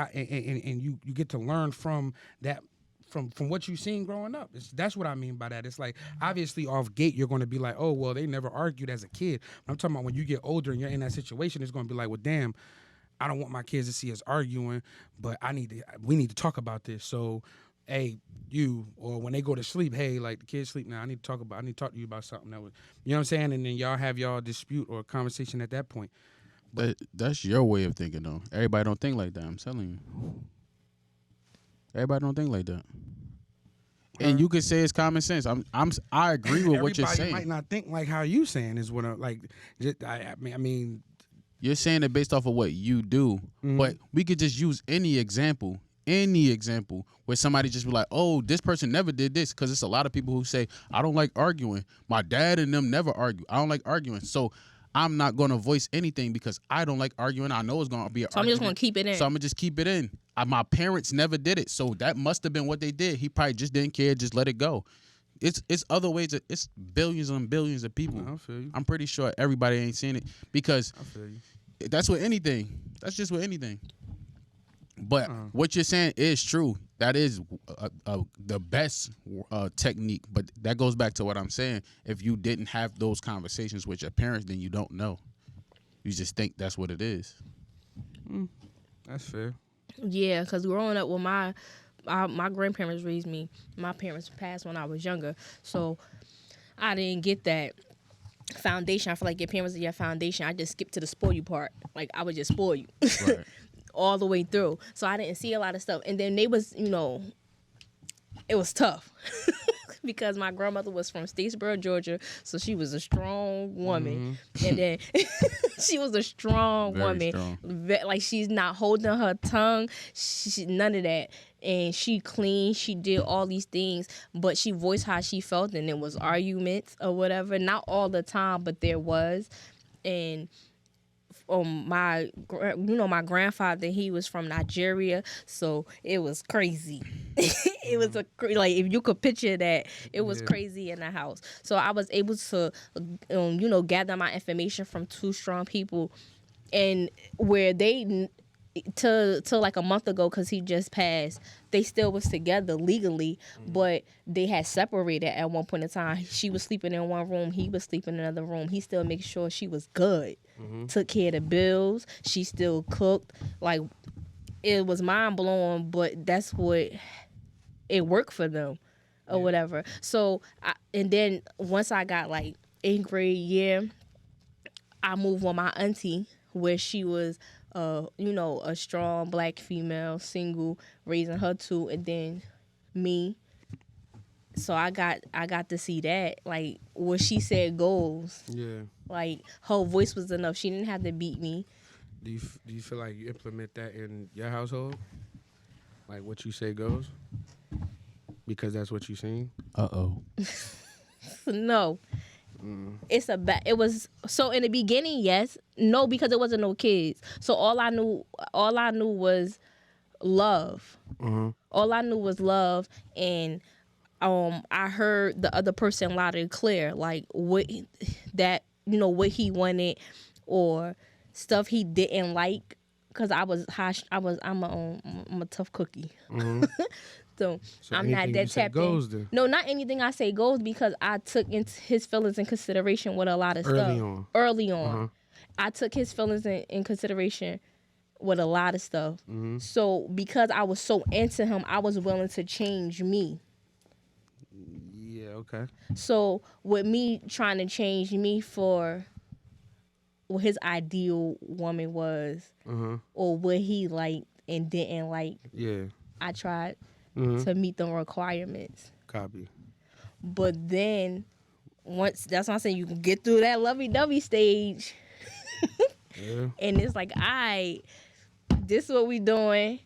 Speaker 3: you get to learn from that, from what you've seen growing up. That's what I mean by that. It's like, obviously off gate, you're going to be like, oh, well, they never argued as a kid. But I'm talking about when you get older and you're in that situation, it's going to be like, well, damn, I don't want my kids to see us arguing, but we need to talk about this. So, hey, or when they go to sleep, hey, like, the kids sleep now, I need to talk to you about something that was, you know what I'm saying? And then y'all have y'all dispute or conversation at that point.
Speaker 2: That's your way of thinking, though. Everybody don't think like that. I'm telling you. Everybody don't think like that. And you could say it's common sense. I agree with what you're saying.
Speaker 3: Everybody might not think like how you saying is what I mean.
Speaker 2: You're saying it based off of what you do, but we could just use any example where somebody just be like, oh, this person never did this, because it's a lot of people who say, I don't like arguing. My dad and them never argue. I don't like arguing. So I'm not going to voice anything because I don't like arguing. I know it's going to be an
Speaker 1: So I'm just going to keep it in.
Speaker 2: So I'm going to just keep it in. My parents never did it. So that must have been what they did. He probably just didn't care, just let it go. It's other ways. It's billions and billions of people.
Speaker 3: I feel you.
Speaker 2: I'm pretty sure everybody ain't seen it, because
Speaker 3: I feel you.
Speaker 2: that's with anything. That's just with anything. But what you're saying is true. That is the best technique. But that goes back to what I'm saying. If you didn't have those conversations with your parents, then you don't know. You just think that's what it is.
Speaker 3: That's fair.
Speaker 1: Yeah, because growing up with my grandparents raised me. My parents passed when I was younger, so I didn't get that foundation. I feel like your parents are your foundation. I just skipped to the spoil you part. Like I would just spoil you
Speaker 2: Right.
Speaker 1: all the way through. So I didn't see a lot of stuff. And then they was, it was tough. Because my grandmother was from Statesboro, Georgia, so she was a strong woman. And then she was a strong
Speaker 2: Very
Speaker 1: woman.
Speaker 2: strong.
Speaker 1: Like she's not holding her tongue, none of that. And she clean, she did all these things, but she voiced how she felt, and it was arguments or whatever. Not all the time, but there was. And my grandfather, he was from Nigeria, so it was crazy. It was like if you could picture that, it was crazy in the house. So I was able to gather my information from two strong people, and where they to like a month ago, because he just passed, they still was together legally, but they had separated at one point in time. She was sleeping in one room, he was sleeping in another room. He still made sure she was good, took care of the bills, she still cooked. Like, it was mind blowing, but that's what it worked for them or whatever. So and then once I got like 8th grade year, I moved with my auntie, where she was a strong black female, single, raising her two, and then me. So I got to see that. Like, what she said goes.
Speaker 3: Yeah.
Speaker 1: Like, her voice was enough. She didn't have to beat me.
Speaker 3: Do you feel like you implement that in your household? Like what you say goes? Because that's what you seen?
Speaker 2: Uh-oh.
Speaker 1: No. It was, so in the beginning, yes. No, because it wasn't no kids. So all I knew was love. All I knew was love, and I heard the other person loud and clear, like what he wanted or stuff he didn't like. Cause I'm a tough cookie. So I'm not that tapped in. No, not anything I say goes, because I took his feelings in consideration with a lot of stuff. Early on. I took his feelings in consideration with a lot of stuff. So because I was so into him, I was willing to change me.
Speaker 3: Yeah, okay.
Speaker 1: So with me trying to change me for what his ideal woman was, or what he liked and didn't like, I tried to meet the requirements.
Speaker 3: Copy.
Speaker 1: But then once, that's what I'm saying, you can get through that lovey-dovey stage. And it's like, this is what we doing.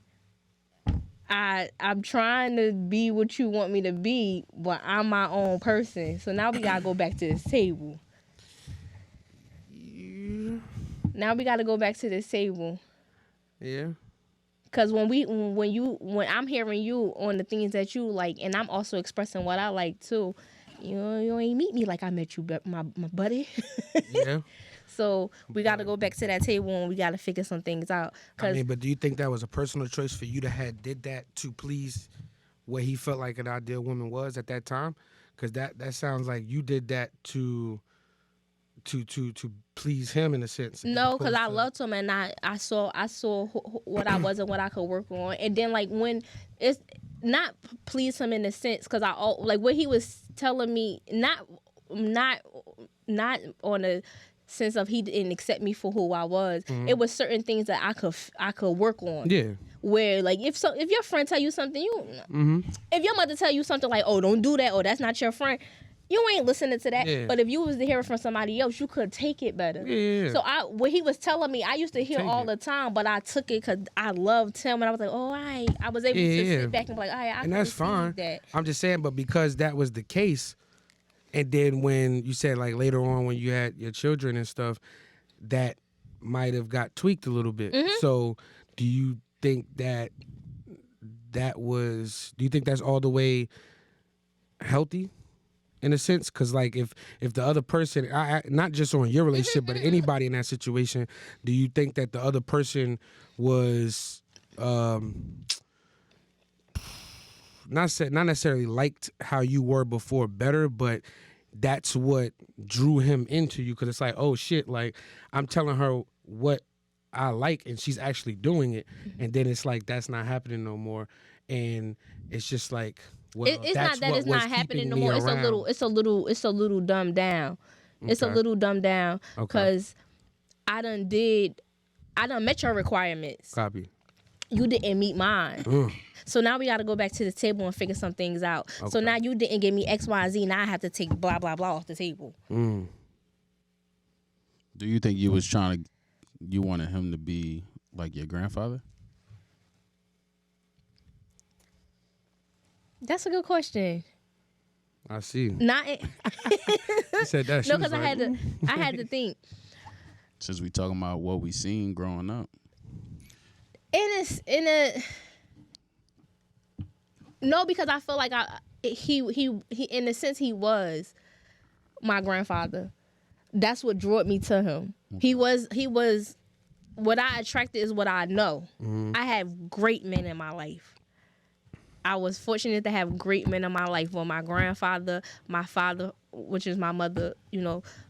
Speaker 1: I'm trying to be what you want me to be, but I'm my own person. So now we gotta go back to this table. Now we gotta go back to this table.
Speaker 3: Yeah.
Speaker 1: Cause when I'm hearing you on the things that you like, and I'm also expressing what I like too, you ain't meet me like I met you, my buddy.
Speaker 3: Yeah.
Speaker 1: So we got to go back to that table, and we got to figure some things out.
Speaker 3: But do you think that was a personal choice for you to have did that to please what he felt like an ideal woman was at that time? Because that sounds like you did that to please him in a sense.
Speaker 1: No, because I loved him, and I saw what I was and what I could work on. And then, like, when it's not please him in a sense, because like what he was telling me, not on a sense of he didn't accept me for who I was. It was certain things that I could work on.
Speaker 3: Yeah.
Speaker 1: Where, like, if your friend tell you something, if your mother tell you something like, oh, don't do that, or that's not your friend, you ain't listening to that.
Speaker 3: Yeah.
Speaker 1: But if you was to hear it from somebody else, you could take it better.
Speaker 3: Yeah.
Speaker 1: So what he was telling me, I used to hear all the time, but I took it because I loved him, and I was like, oh, I was able to sit back and be like, all right, I
Speaker 3: and that's fine.
Speaker 1: That.
Speaker 3: I'm just saying, but because that was the case, and then when you said, like, later on when you had your children and stuff, that might have got tweaked a little bit. So do you think do you think that's all the way healthy in a sense? Because, like, if the other person, not just on your relationship, but anybody in that situation, do you think that the other person was not necessarily liked how you were before better, but that's what drew him into you, because it's like, oh shit, like I'm telling her what I like and she's actually doing it, and then it's like that's not happening no more, and it's just like, well,
Speaker 1: it's
Speaker 3: that's
Speaker 1: not that
Speaker 3: what
Speaker 1: it's
Speaker 3: was
Speaker 1: not happening
Speaker 3: keeping
Speaker 1: no
Speaker 3: me
Speaker 1: more.
Speaker 3: around.
Speaker 1: It's a little dumbed down. It's a
Speaker 3: Okay.
Speaker 1: little dumbed down
Speaker 3: Okay.
Speaker 1: because I done met your requirements.
Speaker 3: Copy.
Speaker 1: You didn't meet mine.
Speaker 3: Ugh.
Speaker 1: So now we got to go back to the table and figure some things out. So
Speaker 3: Okay.
Speaker 1: now you didn't give me X, Y, and Z. Now I have to take blah, blah, blah off the table.
Speaker 3: Mm.
Speaker 2: Do you think you wanted him to be like your grandfather?
Speaker 1: That's a good question.
Speaker 3: I see.
Speaker 1: Not
Speaker 3: You said that. She
Speaker 1: no,
Speaker 3: was
Speaker 1: because
Speaker 3: like,
Speaker 1: I had to think.
Speaker 2: Since we talking about what we seen growing up.
Speaker 1: No, because I feel like he in a sense he was my grandfather. That's what drew me to him. He was what I attracted is what I know. I have great men in my life. I was fortunate to have great men in my life. Well, my grandfather, my father, which is my mother,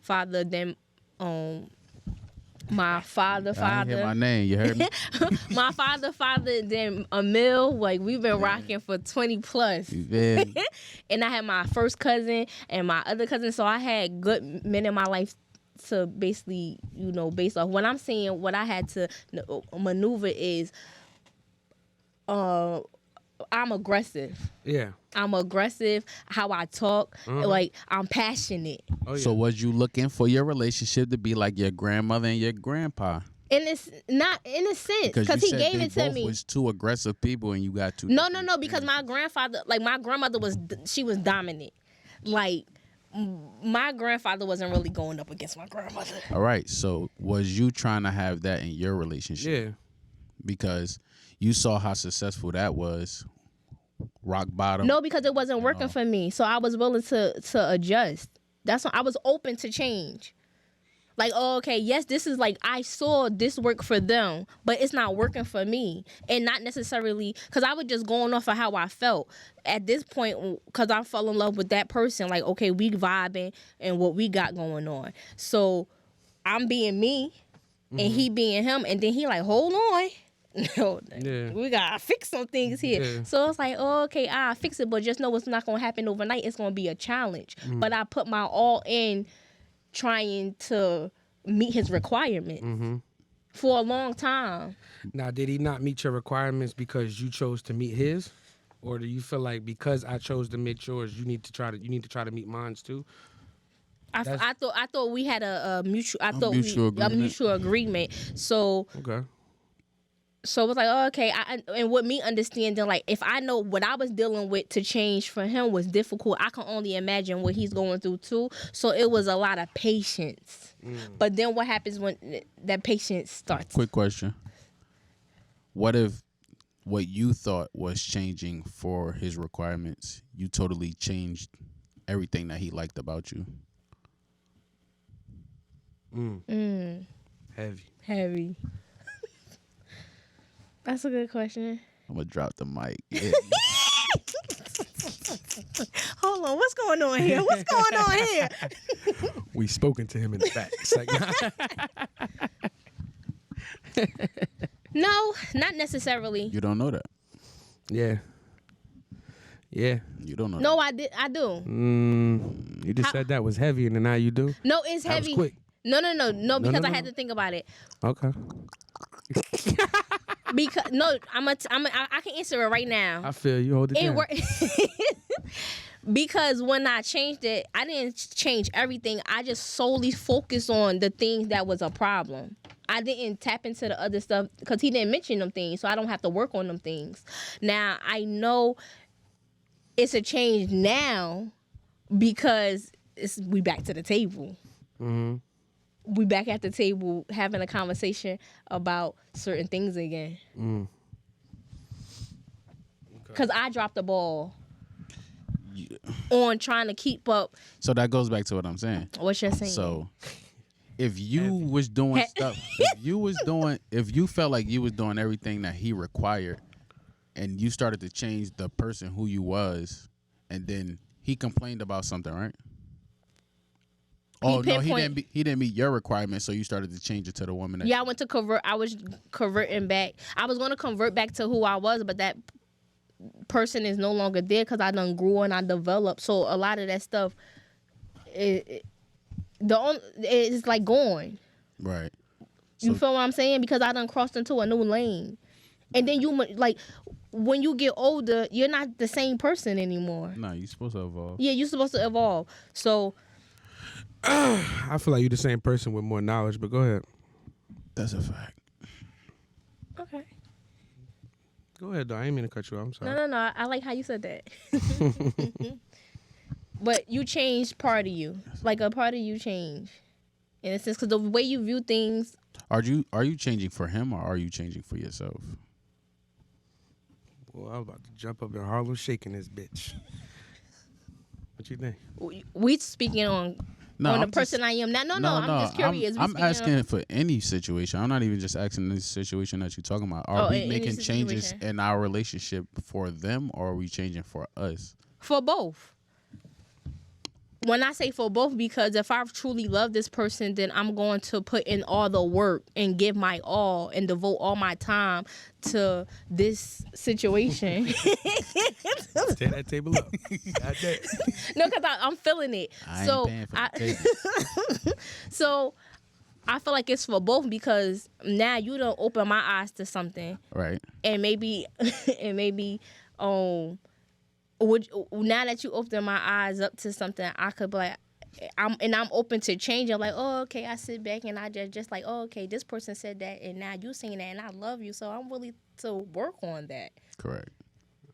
Speaker 1: father, then my father,
Speaker 2: I didn't hear my name. You heard me?
Speaker 1: my father, then Emil. Like we've been rocking for 20 plus.
Speaker 2: Yeah.
Speaker 1: And I had my first cousin and my other cousin, so I had good men in my life to basically, based off. When I'm saying what I had to maneuver is, I'm aggressive.
Speaker 3: yeah.
Speaker 1: I'm aggressive. How I talk, like I'm passionate.
Speaker 3: Oh, yeah.
Speaker 2: So was you looking for your relationship to be like your grandmother and your grandpa?
Speaker 1: And it's not in a sense
Speaker 2: Because
Speaker 1: because
Speaker 2: you
Speaker 1: he
Speaker 2: said
Speaker 1: gave
Speaker 2: they
Speaker 1: it to
Speaker 2: both
Speaker 1: me.
Speaker 2: was two aggressive people and you got two.
Speaker 1: No, because my grandfather, like my grandmother was dominant. Like my grandfather wasn't really going up against my grandmother.
Speaker 2: All right. So was you trying to have that in your relationship?
Speaker 3: Yeah.
Speaker 2: Because you saw how successful that was. Rock bottom.
Speaker 1: No, because it wasn't working for me. So I was willing to adjust. That's why I was open to change. Like, oh, okay, yes, this is like, I saw this work for them, but it's not working for me. And not necessarily, because I was just going off of how I felt. At this point, because I fell in love with that person, like, okay, we vibing and what we got going on. So I'm being me and he being him. And then he like, hold on. No,
Speaker 3: Yeah.
Speaker 1: we gotta fix some things here.
Speaker 3: Yeah.
Speaker 1: So it's like, oh, okay, I'll fix it, but just know it's not gonna happen overnight. It's gonna be a challenge. But I put my all in trying to meet his requirements for a long time.
Speaker 3: Now, did he not meet your requirements because you chose to meet his, or do you feel like because I chose to meet yours, you need to try to meet mine too?
Speaker 1: I thought we had a mutual.
Speaker 2: mutual agreement.
Speaker 1: A mutual agreement. So.
Speaker 3: Okay.
Speaker 1: So it was like, oh, okay. And with me understanding, like, if I know what I was dealing with to change for him was difficult, I can only imagine what he's going through too. So it was a lot of patience. But then what happens when that patience starts?
Speaker 2: Quick question. What if what you thought was changing for his requirements, you totally changed everything that he liked about you?
Speaker 3: Heavy.
Speaker 1: That's a good question.
Speaker 2: I'm going to drop the mic. Yeah.
Speaker 1: Hold on, what's going on here? What's going on here?
Speaker 3: We spoken to him in the back. It's like,
Speaker 1: No, not necessarily.
Speaker 2: You don't know that.
Speaker 3: yeah.
Speaker 2: You don't know
Speaker 1: No, I do.
Speaker 3: You just said that was heavy, and then now you do.
Speaker 1: No, it's
Speaker 3: That was
Speaker 1: heavy.
Speaker 3: quick.
Speaker 1: No, because
Speaker 3: no,
Speaker 1: I had
Speaker 3: no.
Speaker 1: to think about it.
Speaker 3: Okay.
Speaker 1: Because no, I can answer it right now.
Speaker 3: I feel you. Hold it
Speaker 1: It
Speaker 3: down.
Speaker 1: worked because when I changed it, I didn't change everything. I just solely focused on the things that was a problem. I didn't tap into the other stuff because he didn't mention them things, so I don't have to work on them things. Now I know it's a change now because we back to the table. We back at the table having a conversation about certain things again. Because I dropped the ball on trying to keep up.
Speaker 2: So that goes back to what I'm saying.
Speaker 1: What you're saying.
Speaker 2: So if you
Speaker 3: Heavy.
Speaker 2: was doing stuff, if you felt like you was doing everything that he required, and you started to change the person who you was, and then he complained about something, right? Oh no, he didn't meet your requirements, so you started to change it to the woman.
Speaker 1: Yeah, I went to convert. I was converting back. I was going to convert back to who I was, but that person is no longer there because I done grew and I developed. So a lot of that stuff, it's like gone.
Speaker 2: Right.
Speaker 1: You
Speaker 2: So-
Speaker 1: feel what I'm saying? Because I done crossed into a new lane, and then like when you get older, you're not the same person anymore.
Speaker 2: No, you're supposed to evolve.
Speaker 1: Yeah, you're supposed to evolve. So
Speaker 3: I feel like you're the same person with more knowledge, but go ahead.
Speaker 2: That's a fact.
Speaker 1: okay.
Speaker 3: Go ahead, though. I ain't mean to cut you off. I'm sorry.
Speaker 1: No. I like how you said that. But you changed part of you. Like a part of you changed. In a sense, because the way you view things.
Speaker 2: Are you changing for him, or are you changing for yourself?
Speaker 3: Well, I was about to jump up in Harlem shaking this bitch. What you think?
Speaker 1: We speaking on the
Speaker 2: I'm
Speaker 1: person I am now. No, I'm just curious.
Speaker 2: I'm asking for any situation. I'm not even just asking this situation that you're talking about. Are we making changes in our relationship for them, or are we changing for us?
Speaker 1: For both. When I say for both, because if I truly love this person, then I'm going to put in all the work and give my all and devote all my time to this situation.
Speaker 3: Tear that table up.
Speaker 1: No, because I'm feeling it.
Speaker 2: I ain't paying for the table.
Speaker 1: So I feel like it's for both, because now you don't open my eyes to something,
Speaker 2: Right.
Speaker 1: and maybe now that you open my eyes up to something, I could be like, I'm open to change. I'm like, oh, okay. I sit back and I just like, oh, okay, this person said that, and now you saying that, and I love you, so I'm willing to work on that.
Speaker 2: Correct.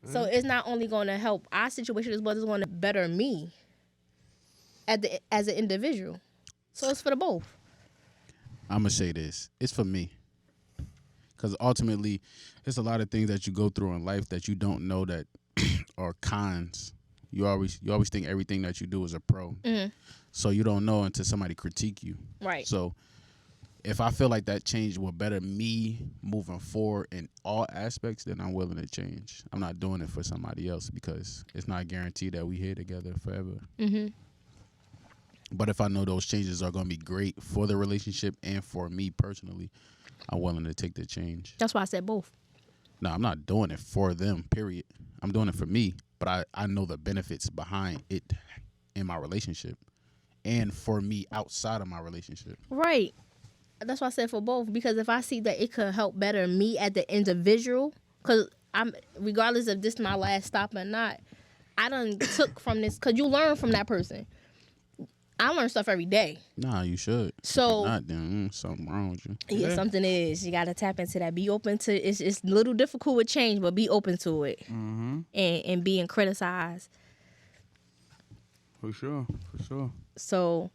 Speaker 1: So it's not only going to help our situation, but it's going to better me as an individual. So it's for the both.
Speaker 2: I'm gonna say this. It's for me. Because ultimately, there's a lot of things that you go through in life that you don't know that are cons. You always think everything that you do is a pro.
Speaker 1: Mm-hmm.
Speaker 2: So you don't know until somebody critique you.
Speaker 1: Right.
Speaker 2: So if I feel like that change will better me moving forward in all aspects, then I'm willing to change. I'm not doing it for somebody else, because it's not guaranteed that we here together forever.
Speaker 1: Mm-hmm.
Speaker 2: But if I know those changes are going to be great for the relationship and for me personally, I'm willing to take the change.
Speaker 1: That's why I said both.
Speaker 2: No, I'm not doing it for them, period. I'm doing it for me, but I know the benefits behind it in my relationship and for me outside of my relationship.
Speaker 1: Right. That's why I said for both, because if I see that it could help better me as the individual, because regardless if this is my last stop or not, I done took from this, because you learn from that person. I learn stuff every day.
Speaker 2: Nah, you should.
Speaker 1: So
Speaker 2: If not, then something wrong with you.
Speaker 1: yeah, something is. You got to tap into that. Be open to it. It's a little difficult with change, but be open to it.
Speaker 3: Mm-hmm.
Speaker 1: And being criticized.
Speaker 3: For sure.
Speaker 1: So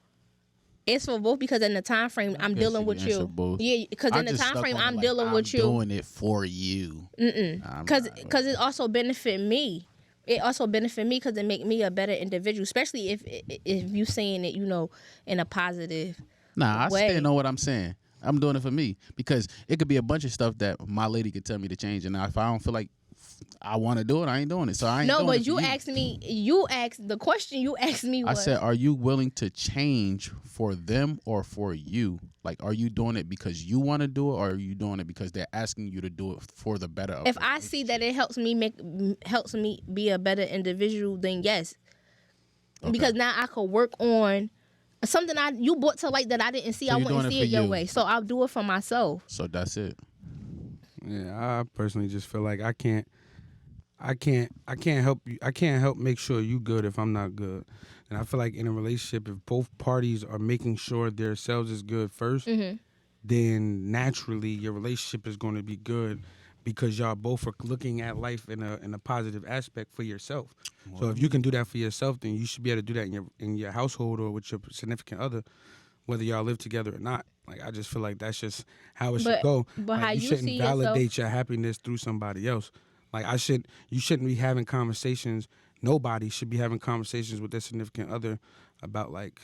Speaker 1: it's for both, because in the time frame I'm
Speaker 2: guess
Speaker 1: dealing
Speaker 2: you
Speaker 1: with
Speaker 2: can answer
Speaker 1: you.
Speaker 2: both.
Speaker 1: Yeah, because in the time frame I'm dealing with you.
Speaker 2: I'm doing it for you.
Speaker 1: Because it also benefit me. It also benefit me because it make me a better individual, especially if you saying it, in a positive
Speaker 2: Nah, I
Speaker 1: way.
Speaker 2: still know what I'm saying. I'm doing it for me, because it could be a bunch of stuff that my lady could tell me to change, and if I don't feel like I want to do it, I ain't doing it. So I ain't doing it.
Speaker 1: No, but
Speaker 2: for you
Speaker 1: asked me. The question you asked me was.
Speaker 2: I said, are you willing to change for them or for you? Like, are you doing it because you want to do it, or are you doing it because they're asking you to do it for the better of
Speaker 1: If
Speaker 2: the
Speaker 1: I see that it helps me be a better individual, then yes.
Speaker 2: Okay.
Speaker 1: Because now I could work on something you brought to light that I didn't see.
Speaker 2: So
Speaker 1: I
Speaker 2: you're
Speaker 1: wouldn't
Speaker 2: doing
Speaker 1: see
Speaker 2: it
Speaker 1: it
Speaker 2: for
Speaker 1: your
Speaker 2: you.
Speaker 1: way. So I'll do it for myself.
Speaker 2: So that's it.
Speaker 3: Yeah, I personally just feel like I can't help you. I can't help make sure you good if I'm not good. And I feel like in a relationship, if both parties are making sure their selves is good first, then naturally your relationship is going to be good, because y'all both are looking at life in a positive aspect for yourself. So if you can do that for yourself, then you should be able to do that in your household or with your significant other, whether y'all live together or not. Like, I just feel like that's just how it should go.
Speaker 1: But
Speaker 3: like,
Speaker 1: how
Speaker 3: you
Speaker 1: you
Speaker 3: shouldn't
Speaker 1: see
Speaker 3: validate your happiness through somebody else. Like, you shouldn't be having conversations. Nobody should be having conversations with their significant other about, like,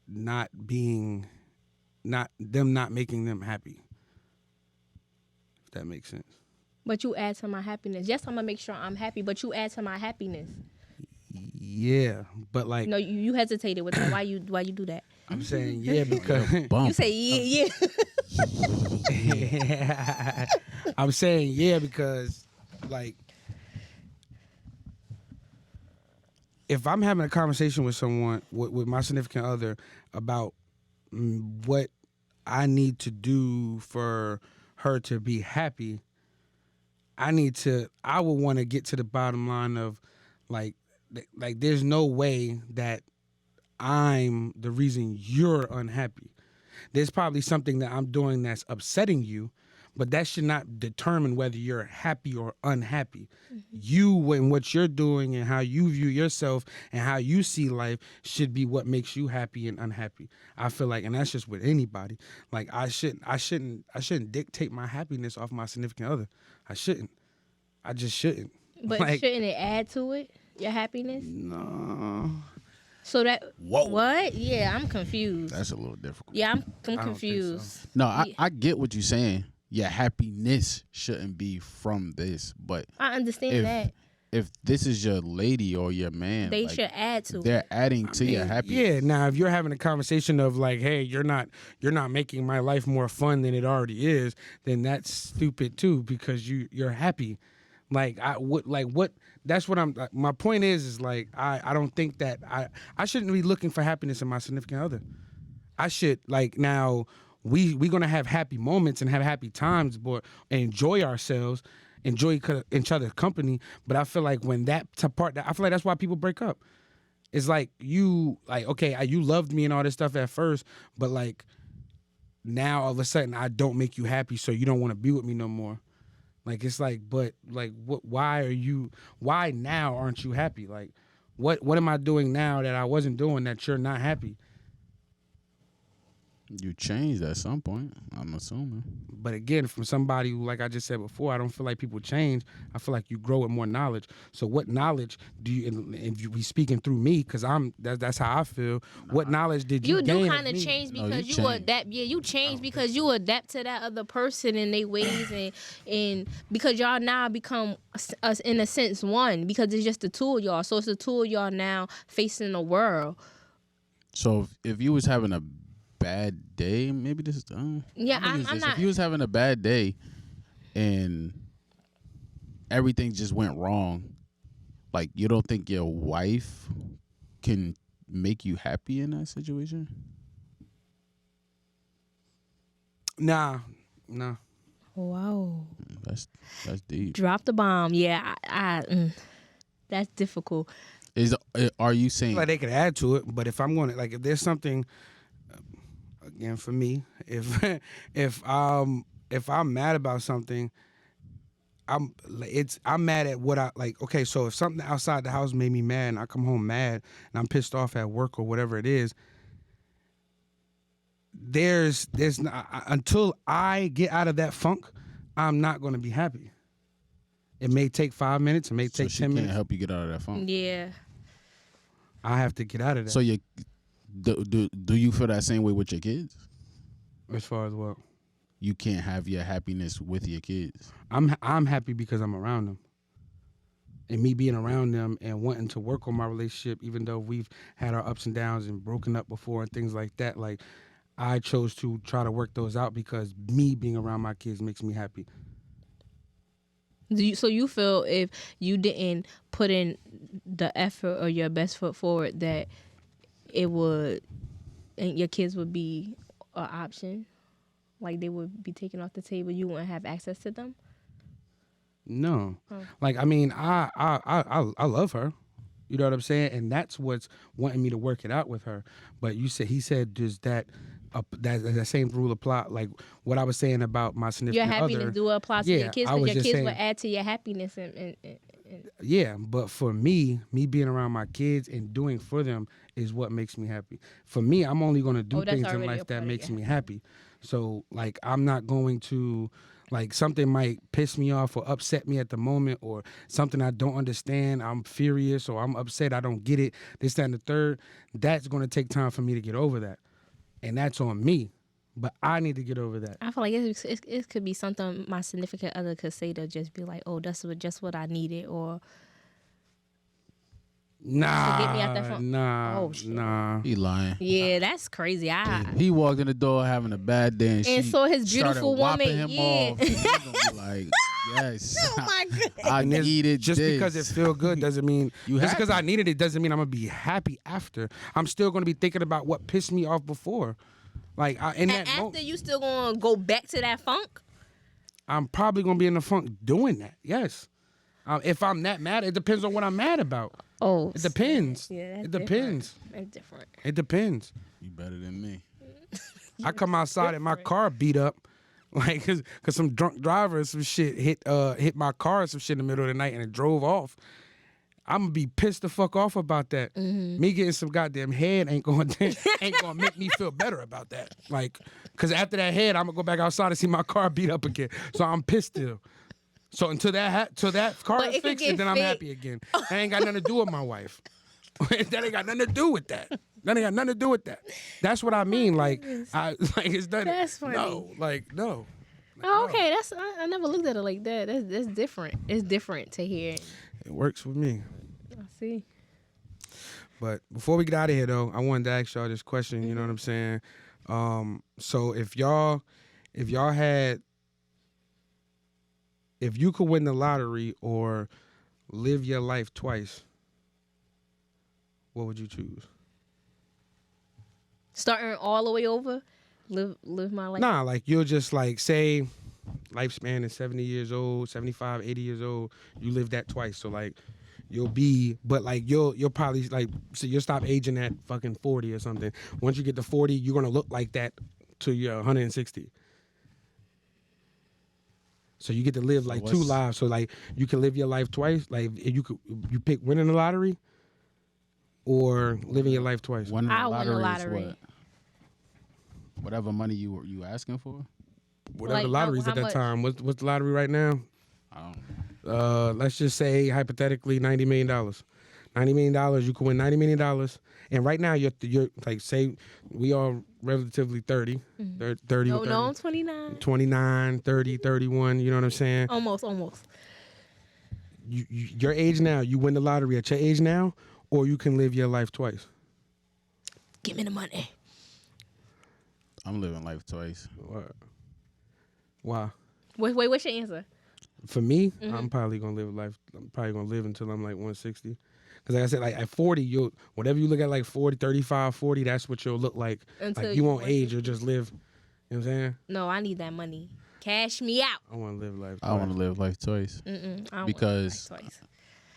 Speaker 3: not making them happy. If that makes sense.
Speaker 1: But you add to my happiness. Yes, I'm gonna make sure I'm happy, but you add to my happiness.
Speaker 3: Yeah, but like
Speaker 1: No, you hesitated with that. Why you do that?
Speaker 3: I'm saying, yeah, because
Speaker 1: You say yeah.
Speaker 3: I'm saying yeah because like if I'm having a conversation with someone with my significant other about what I need to do for her to be happy, I would want to get to the bottom line of like there's no way that I'm the reason you're unhappy. There's probably something that I'm doing that's upsetting you, but that should not determine whether you're happy or unhappy. You and what you're doing and how you view yourself and how you see life should be what makes you happy and unhappy. I feel like, and that's just with anybody. Like I shouldn't dictate my happiness off my significant other. I shouldn't. I just shouldn't.
Speaker 1: But
Speaker 3: like,
Speaker 1: shouldn't it add to it, your happiness?
Speaker 3: no.
Speaker 1: So that
Speaker 2: Whoa.
Speaker 1: what? Yeah, I'm confused.
Speaker 2: That's a little difficult.
Speaker 1: Yeah, I'm
Speaker 3: don't think
Speaker 1: confused.
Speaker 2: No,
Speaker 1: Yeah.
Speaker 2: I get what you're saying. Your happiness shouldn't be from this, but
Speaker 1: I understand
Speaker 2: if
Speaker 1: that.
Speaker 2: if this is your lady or your man,
Speaker 1: They
Speaker 2: like,
Speaker 1: should add to it.
Speaker 2: they're adding to your happiness.
Speaker 3: Yeah. Now, if you're having a conversation of like, "Hey, you're not making my life more fun than it already is," then that's stupid too because you're happy. Like what? That's what I'm. My point is like I don't think that I shouldn't be looking for happiness in my significant other. I should like now we gonna have happy moments and have happy times, but enjoy ourselves, enjoy each other's company. But I feel like when I feel like that's why people break up. It's like you okay, you loved me and all this stuff at first, but like now all of a sudden I don't make you happy, so you don't want to be with me no more. Like it's like, but like what? Why now aren't you happy? Like what am I doing now that I wasn't doing that you're not happy?
Speaker 2: You changed at some point, I'm assuming.
Speaker 3: But again, from somebody who, like I just said before, I don't feel like people change. I feel like you grow with more knowledge. So what knowledge do you, and if you be speaking through me, because that's how I feel. What knowledge did you
Speaker 1: You
Speaker 3: gain?
Speaker 1: do kind of
Speaker 3: me?
Speaker 1: change
Speaker 2: No,
Speaker 1: because
Speaker 2: you
Speaker 1: you
Speaker 2: change.
Speaker 1: adapt. Yeah, you change because you adapt to that other person and their ways, and because y'all now become us in a sense one because it's just the two of y'all. So it's the two of y'all now facing the world.
Speaker 2: So if you was having a bad day, maybe this is
Speaker 1: Yeah,
Speaker 2: I'm
Speaker 1: I'm not.
Speaker 2: If you was having a bad day and everything just went wrong, like you don't think your wife can make you happy in that situation?
Speaker 3: Nah.
Speaker 1: Wow.
Speaker 2: That's deep.
Speaker 1: Drop the bomb. Yeah, that's difficult.
Speaker 2: Are you
Speaker 3: I
Speaker 2: saying
Speaker 3: feel like they could add to it, but if I'm going to if there's something, again for me, if I'm mad about something, I'm mad at what I like. Okay, so if something outside the house made me mad, and I come home mad, and I'm pissed off at work or whatever it is, there's not, until I get out of that funk, I'm not going to be happy. It may take 5 minutes. It may take
Speaker 2: she
Speaker 3: 10
Speaker 2: can't
Speaker 3: minutes.
Speaker 2: help you get out of that funk?
Speaker 1: Yeah.
Speaker 3: I have to get out of that.
Speaker 2: So do you feel that same way with your kids?
Speaker 3: As far as what?
Speaker 2: You can't have your happiness with your kids.
Speaker 3: I'm happy because I'm around them. And me being around them and wanting to work on my relationship, even though we've had our ups and downs and broken up before and things like that, like I chose to try to work those out because me being around my kids makes me happy.
Speaker 1: So you feel if you didn't put in the effort or your best foot forward that it would, and your kids would be an option, like they would be taken off the table, you wouldn't have access to them?
Speaker 3: No.
Speaker 1: Oh.
Speaker 3: Like, I mean, I love her. You know what I'm saying? And that's what's wanting me to work it out with her. But he said, does that same rule apply? Like what I was saying about my
Speaker 1: Your
Speaker 3: significant
Speaker 1: happiness
Speaker 3: other.
Speaker 1: do apply to
Speaker 3: Yeah,
Speaker 1: your kids
Speaker 3: I
Speaker 1: because
Speaker 3: was
Speaker 1: your
Speaker 3: just
Speaker 1: kids
Speaker 3: saying-
Speaker 1: would add to your happiness. And
Speaker 3: Yeah, but for me being around my kids and doing for them is what makes me happy. For me, I'm only going to do
Speaker 1: Oh, that's
Speaker 3: things in
Speaker 1: already a
Speaker 3: life
Speaker 1: part
Speaker 3: that
Speaker 1: of
Speaker 3: makes
Speaker 1: your
Speaker 3: me happy. So, like, I'm not going to, Like something might piss me off or upset me at the moment, or something I don't understand. I'm furious or I'm upset. I don't get it. This, that, and the third. That's going to take time for me to get over that. And that's on me. But I need to get over that.
Speaker 1: I feel like it could be something my significant other could say to just be like, oh, that's just what I needed, or
Speaker 3: Nah,
Speaker 1: get me out that phone. Oh, shit.
Speaker 3: nah.
Speaker 2: He lying.
Speaker 1: Yeah, that's crazy.
Speaker 2: He walked in the door having a bad day, and she
Speaker 1: saw his beautiful
Speaker 2: started whopping
Speaker 1: woman.
Speaker 2: him
Speaker 1: Yeah.
Speaker 2: off. He's gonna be like, yes,
Speaker 1: Oh my god.
Speaker 2: I
Speaker 3: And
Speaker 2: needed
Speaker 3: just
Speaker 2: this.
Speaker 3: because it feel good doesn't mean
Speaker 2: You
Speaker 3: just because
Speaker 2: happy.
Speaker 3: I needed it doesn't mean I'm gonna be happy after. I'm still gonna be thinking about what pissed me off before. Like in
Speaker 1: And
Speaker 3: that
Speaker 1: after
Speaker 3: moment,
Speaker 1: you still gonna go back to that funk?
Speaker 3: I'm probably gonna be in the funk doing that. Yes. If I'm that mad, it depends on what I'm mad about.
Speaker 1: Oh,
Speaker 3: It depends.
Speaker 1: Yeah,
Speaker 3: It depends.
Speaker 1: That's different.
Speaker 3: It depends.
Speaker 2: You better than me.
Speaker 3: I come outside and my car beat up, like cause some drunk driver and some shit hit my car and some shit in the middle of the night and it drove off. I'm gonna be pissed the fuck off about that. Me getting some goddamn head ain't gonna make me feel better about that. Like, cause after that head, I'm gonna go back outside and see my car beat up again. So I'm pissed still. So until that car
Speaker 1: But
Speaker 3: is
Speaker 1: it could
Speaker 3: fixed,
Speaker 1: get
Speaker 3: then I'm
Speaker 1: fixed.
Speaker 3: happy again. That ain't got nothing to do with my wife. That ain't got nothing to do with that. That ain't got nothing to do with that. That's what I mean. Like, it's done.
Speaker 1: That's funny.
Speaker 3: No.
Speaker 1: Oh, okay. I never looked at it like that. That's different. It's different to hear.
Speaker 3: It works with me.
Speaker 1: I see.
Speaker 3: But before we get out of here, though, I wanted to ask y'all this question. You know what I'm saying? So if you could win the lottery or live your life twice, what would you choose?
Speaker 1: Starting all the way over, live my life.
Speaker 3: Nah, like you'll just like say lifespan is 70 years old, 75, 80 years old. You live that twice. So like you'll probably like, so you'll stop aging at fucking 40 or something. Once you get to 40, you're going to look like that till you're 160. So you get to live like two lives. So like you can live your life twice. Like if you pick winning the lottery or living your life twice.
Speaker 2: Winning the
Speaker 1: I win the
Speaker 2: lottery is
Speaker 1: lottery.
Speaker 2: what? Whatever money you asking for.
Speaker 3: Whatever
Speaker 1: Like,
Speaker 3: the lottery is
Speaker 1: how
Speaker 3: at that
Speaker 1: much?
Speaker 3: time. What's the lottery right now?
Speaker 2: I don't know.
Speaker 3: Let's just say hypothetically $90 million. $90 million, you can win $90 million. And right now you're like, say we are relatively 30, 30,
Speaker 1: No,
Speaker 3: 30,
Speaker 1: no, I'm 29.
Speaker 3: 29, 30, 31, you know what I'm saying?
Speaker 1: Almost.
Speaker 3: Your age now, you win the lottery at your age now, or you can live your life twice.
Speaker 1: Give me the money.
Speaker 2: I'm living life twice.
Speaker 3: Why?
Speaker 1: Wait, what's your answer?
Speaker 3: For me, I'm probably gonna live until I'm like 160. Because like I said, like at 40, whatever you look at like 40, 35, 40, that's what you'll look like.
Speaker 1: Until
Speaker 3: like you
Speaker 1: you
Speaker 3: won't
Speaker 1: 160.
Speaker 3: age, you'll just live. You know what I'm saying?
Speaker 1: No, I need that money. Cash me out.
Speaker 3: I want to live life.
Speaker 2: I want to live life twice.
Speaker 1: I don't
Speaker 2: Because
Speaker 1: want twice.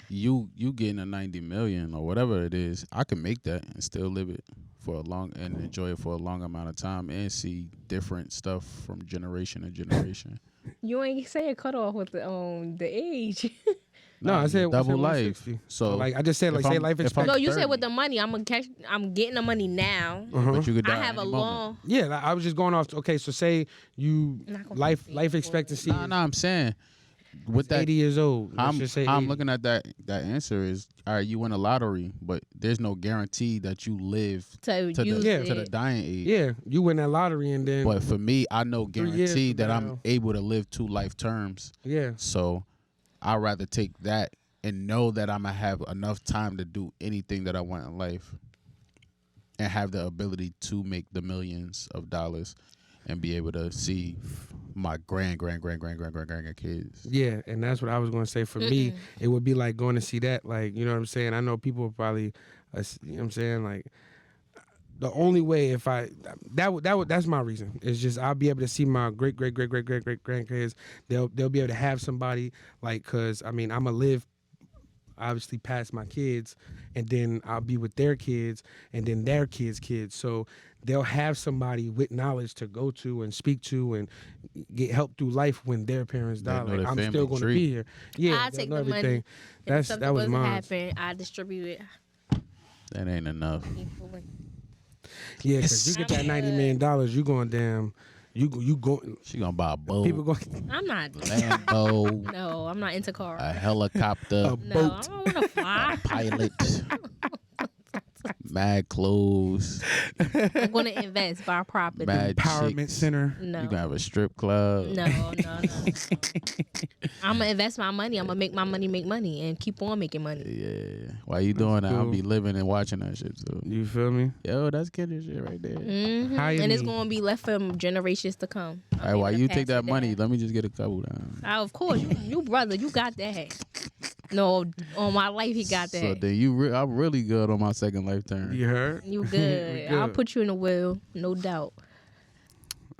Speaker 2: You getting a 90 million or whatever it is, I can make that and still live it for a long and enjoy it for a long amount of time and see different stuff from generation to generation.
Speaker 1: You ain't say a cutoff with the age.
Speaker 3: No, I said
Speaker 2: double
Speaker 3: 160.
Speaker 2: life.
Speaker 3: So
Speaker 2: So
Speaker 3: like I just said, like
Speaker 2: if
Speaker 3: say
Speaker 2: I'm-
Speaker 3: life
Speaker 2: if I'm
Speaker 3: expectancy.
Speaker 1: No, you said
Speaker 2: 30.
Speaker 1: with the money. I'm getting the money now.
Speaker 2: But you could die
Speaker 1: I have
Speaker 2: at
Speaker 1: a
Speaker 2: any
Speaker 1: long.
Speaker 2: moment.
Speaker 3: Yeah, like, I was just going off. Okay, so say you
Speaker 1: Not gonna
Speaker 3: life
Speaker 1: be
Speaker 3: life
Speaker 1: big
Speaker 3: expectancy
Speaker 2: Nah, I'm saying with that
Speaker 3: 80 years old. Let's just say
Speaker 2: I'm
Speaker 3: 80.
Speaker 2: looking at that answer is all right. You win a lottery, but there's no guarantee that you live
Speaker 1: To
Speaker 2: to
Speaker 1: use
Speaker 2: the
Speaker 1: it.
Speaker 2: to the dying age.
Speaker 3: Yeah, you win that lottery and then
Speaker 2: But for me, I know
Speaker 3: 3 years
Speaker 2: guaranteed
Speaker 3: from
Speaker 2: that I'm
Speaker 3: now.
Speaker 2: able to live 2 life terms.
Speaker 3: yeah.
Speaker 2: So I'd rather take that and know that I'm gonna have enough time to do anything that I want in life and have the ability to make the millions of dollars and be able to see my grandkids.
Speaker 3: Yeah, and that's what I was going to say. For me, it would be like going to see that. Like, you know what I'm saying? I know people will probably, you know what I'm saying? Like, the only way if that's my reason. It's just I'll be able to see my great grandkids. They'll be able to have somebody like, cause I mean I'm gonna live obviously past my kids, and then I'll be with their kids, and then their kids. So they'll have somebody with knowledge to go to and speak to and get help through life when their parents die.
Speaker 2: They know
Speaker 3: Like,
Speaker 2: their
Speaker 3: I'm
Speaker 2: family
Speaker 3: still going to
Speaker 2: tree.
Speaker 3: be here. Yeah,
Speaker 1: I
Speaker 3: they'll
Speaker 1: take
Speaker 3: know
Speaker 1: the money.
Speaker 3: everything.
Speaker 1: If something
Speaker 3: That was
Speaker 1: doesn't
Speaker 3: mine.
Speaker 1: happen, I distribute it.
Speaker 2: That ain't enough.
Speaker 3: Yeah, because you get that $90 million, you going damn. You go.
Speaker 2: She gonna buy a boat,
Speaker 3: People go.
Speaker 1: I'm not.
Speaker 2: Lambo,
Speaker 1: No, I'm not into cars.
Speaker 2: a helicopter,
Speaker 1: No, I don't want to fly.
Speaker 2: pilot, mad clothes,
Speaker 1: I'm going to invest, buy property.
Speaker 2: mad
Speaker 3: Empowerment
Speaker 2: chicks.
Speaker 3: center.
Speaker 1: No.
Speaker 2: You gonna have a strip club.
Speaker 1: No. I'm gonna invest my money. I'm gonna make my money make money and keep on making money.
Speaker 2: Yeah. Why you doing that? I'll
Speaker 3: cool.
Speaker 2: be living and watching that shit too.
Speaker 3: You feel me?
Speaker 2: Yo, that's Kendrick shit right there.
Speaker 1: And it's gonna be left for generations to come.
Speaker 2: All right, while you take that money, let me just get a couple down.
Speaker 1: Of course, you brother, you got that. No, on my life he got that.
Speaker 2: So then I'm really good on my second life term.
Speaker 3: You heard?
Speaker 1: You good. I'll put you in the wheel, no doubt.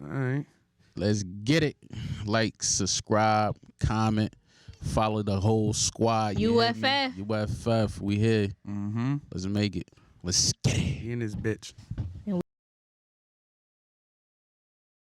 Speaker 3: All right.
Speaker 2: Let's get it. Like, subscribe, comment, follow the whole squad.
Speaker 1: UFF.
Speaker 2: UFF, we here.
Speaker 3: Mm-hmm.
Speaker 2: Let's make it. Let's get it.
Speaker 3: He and his bitch.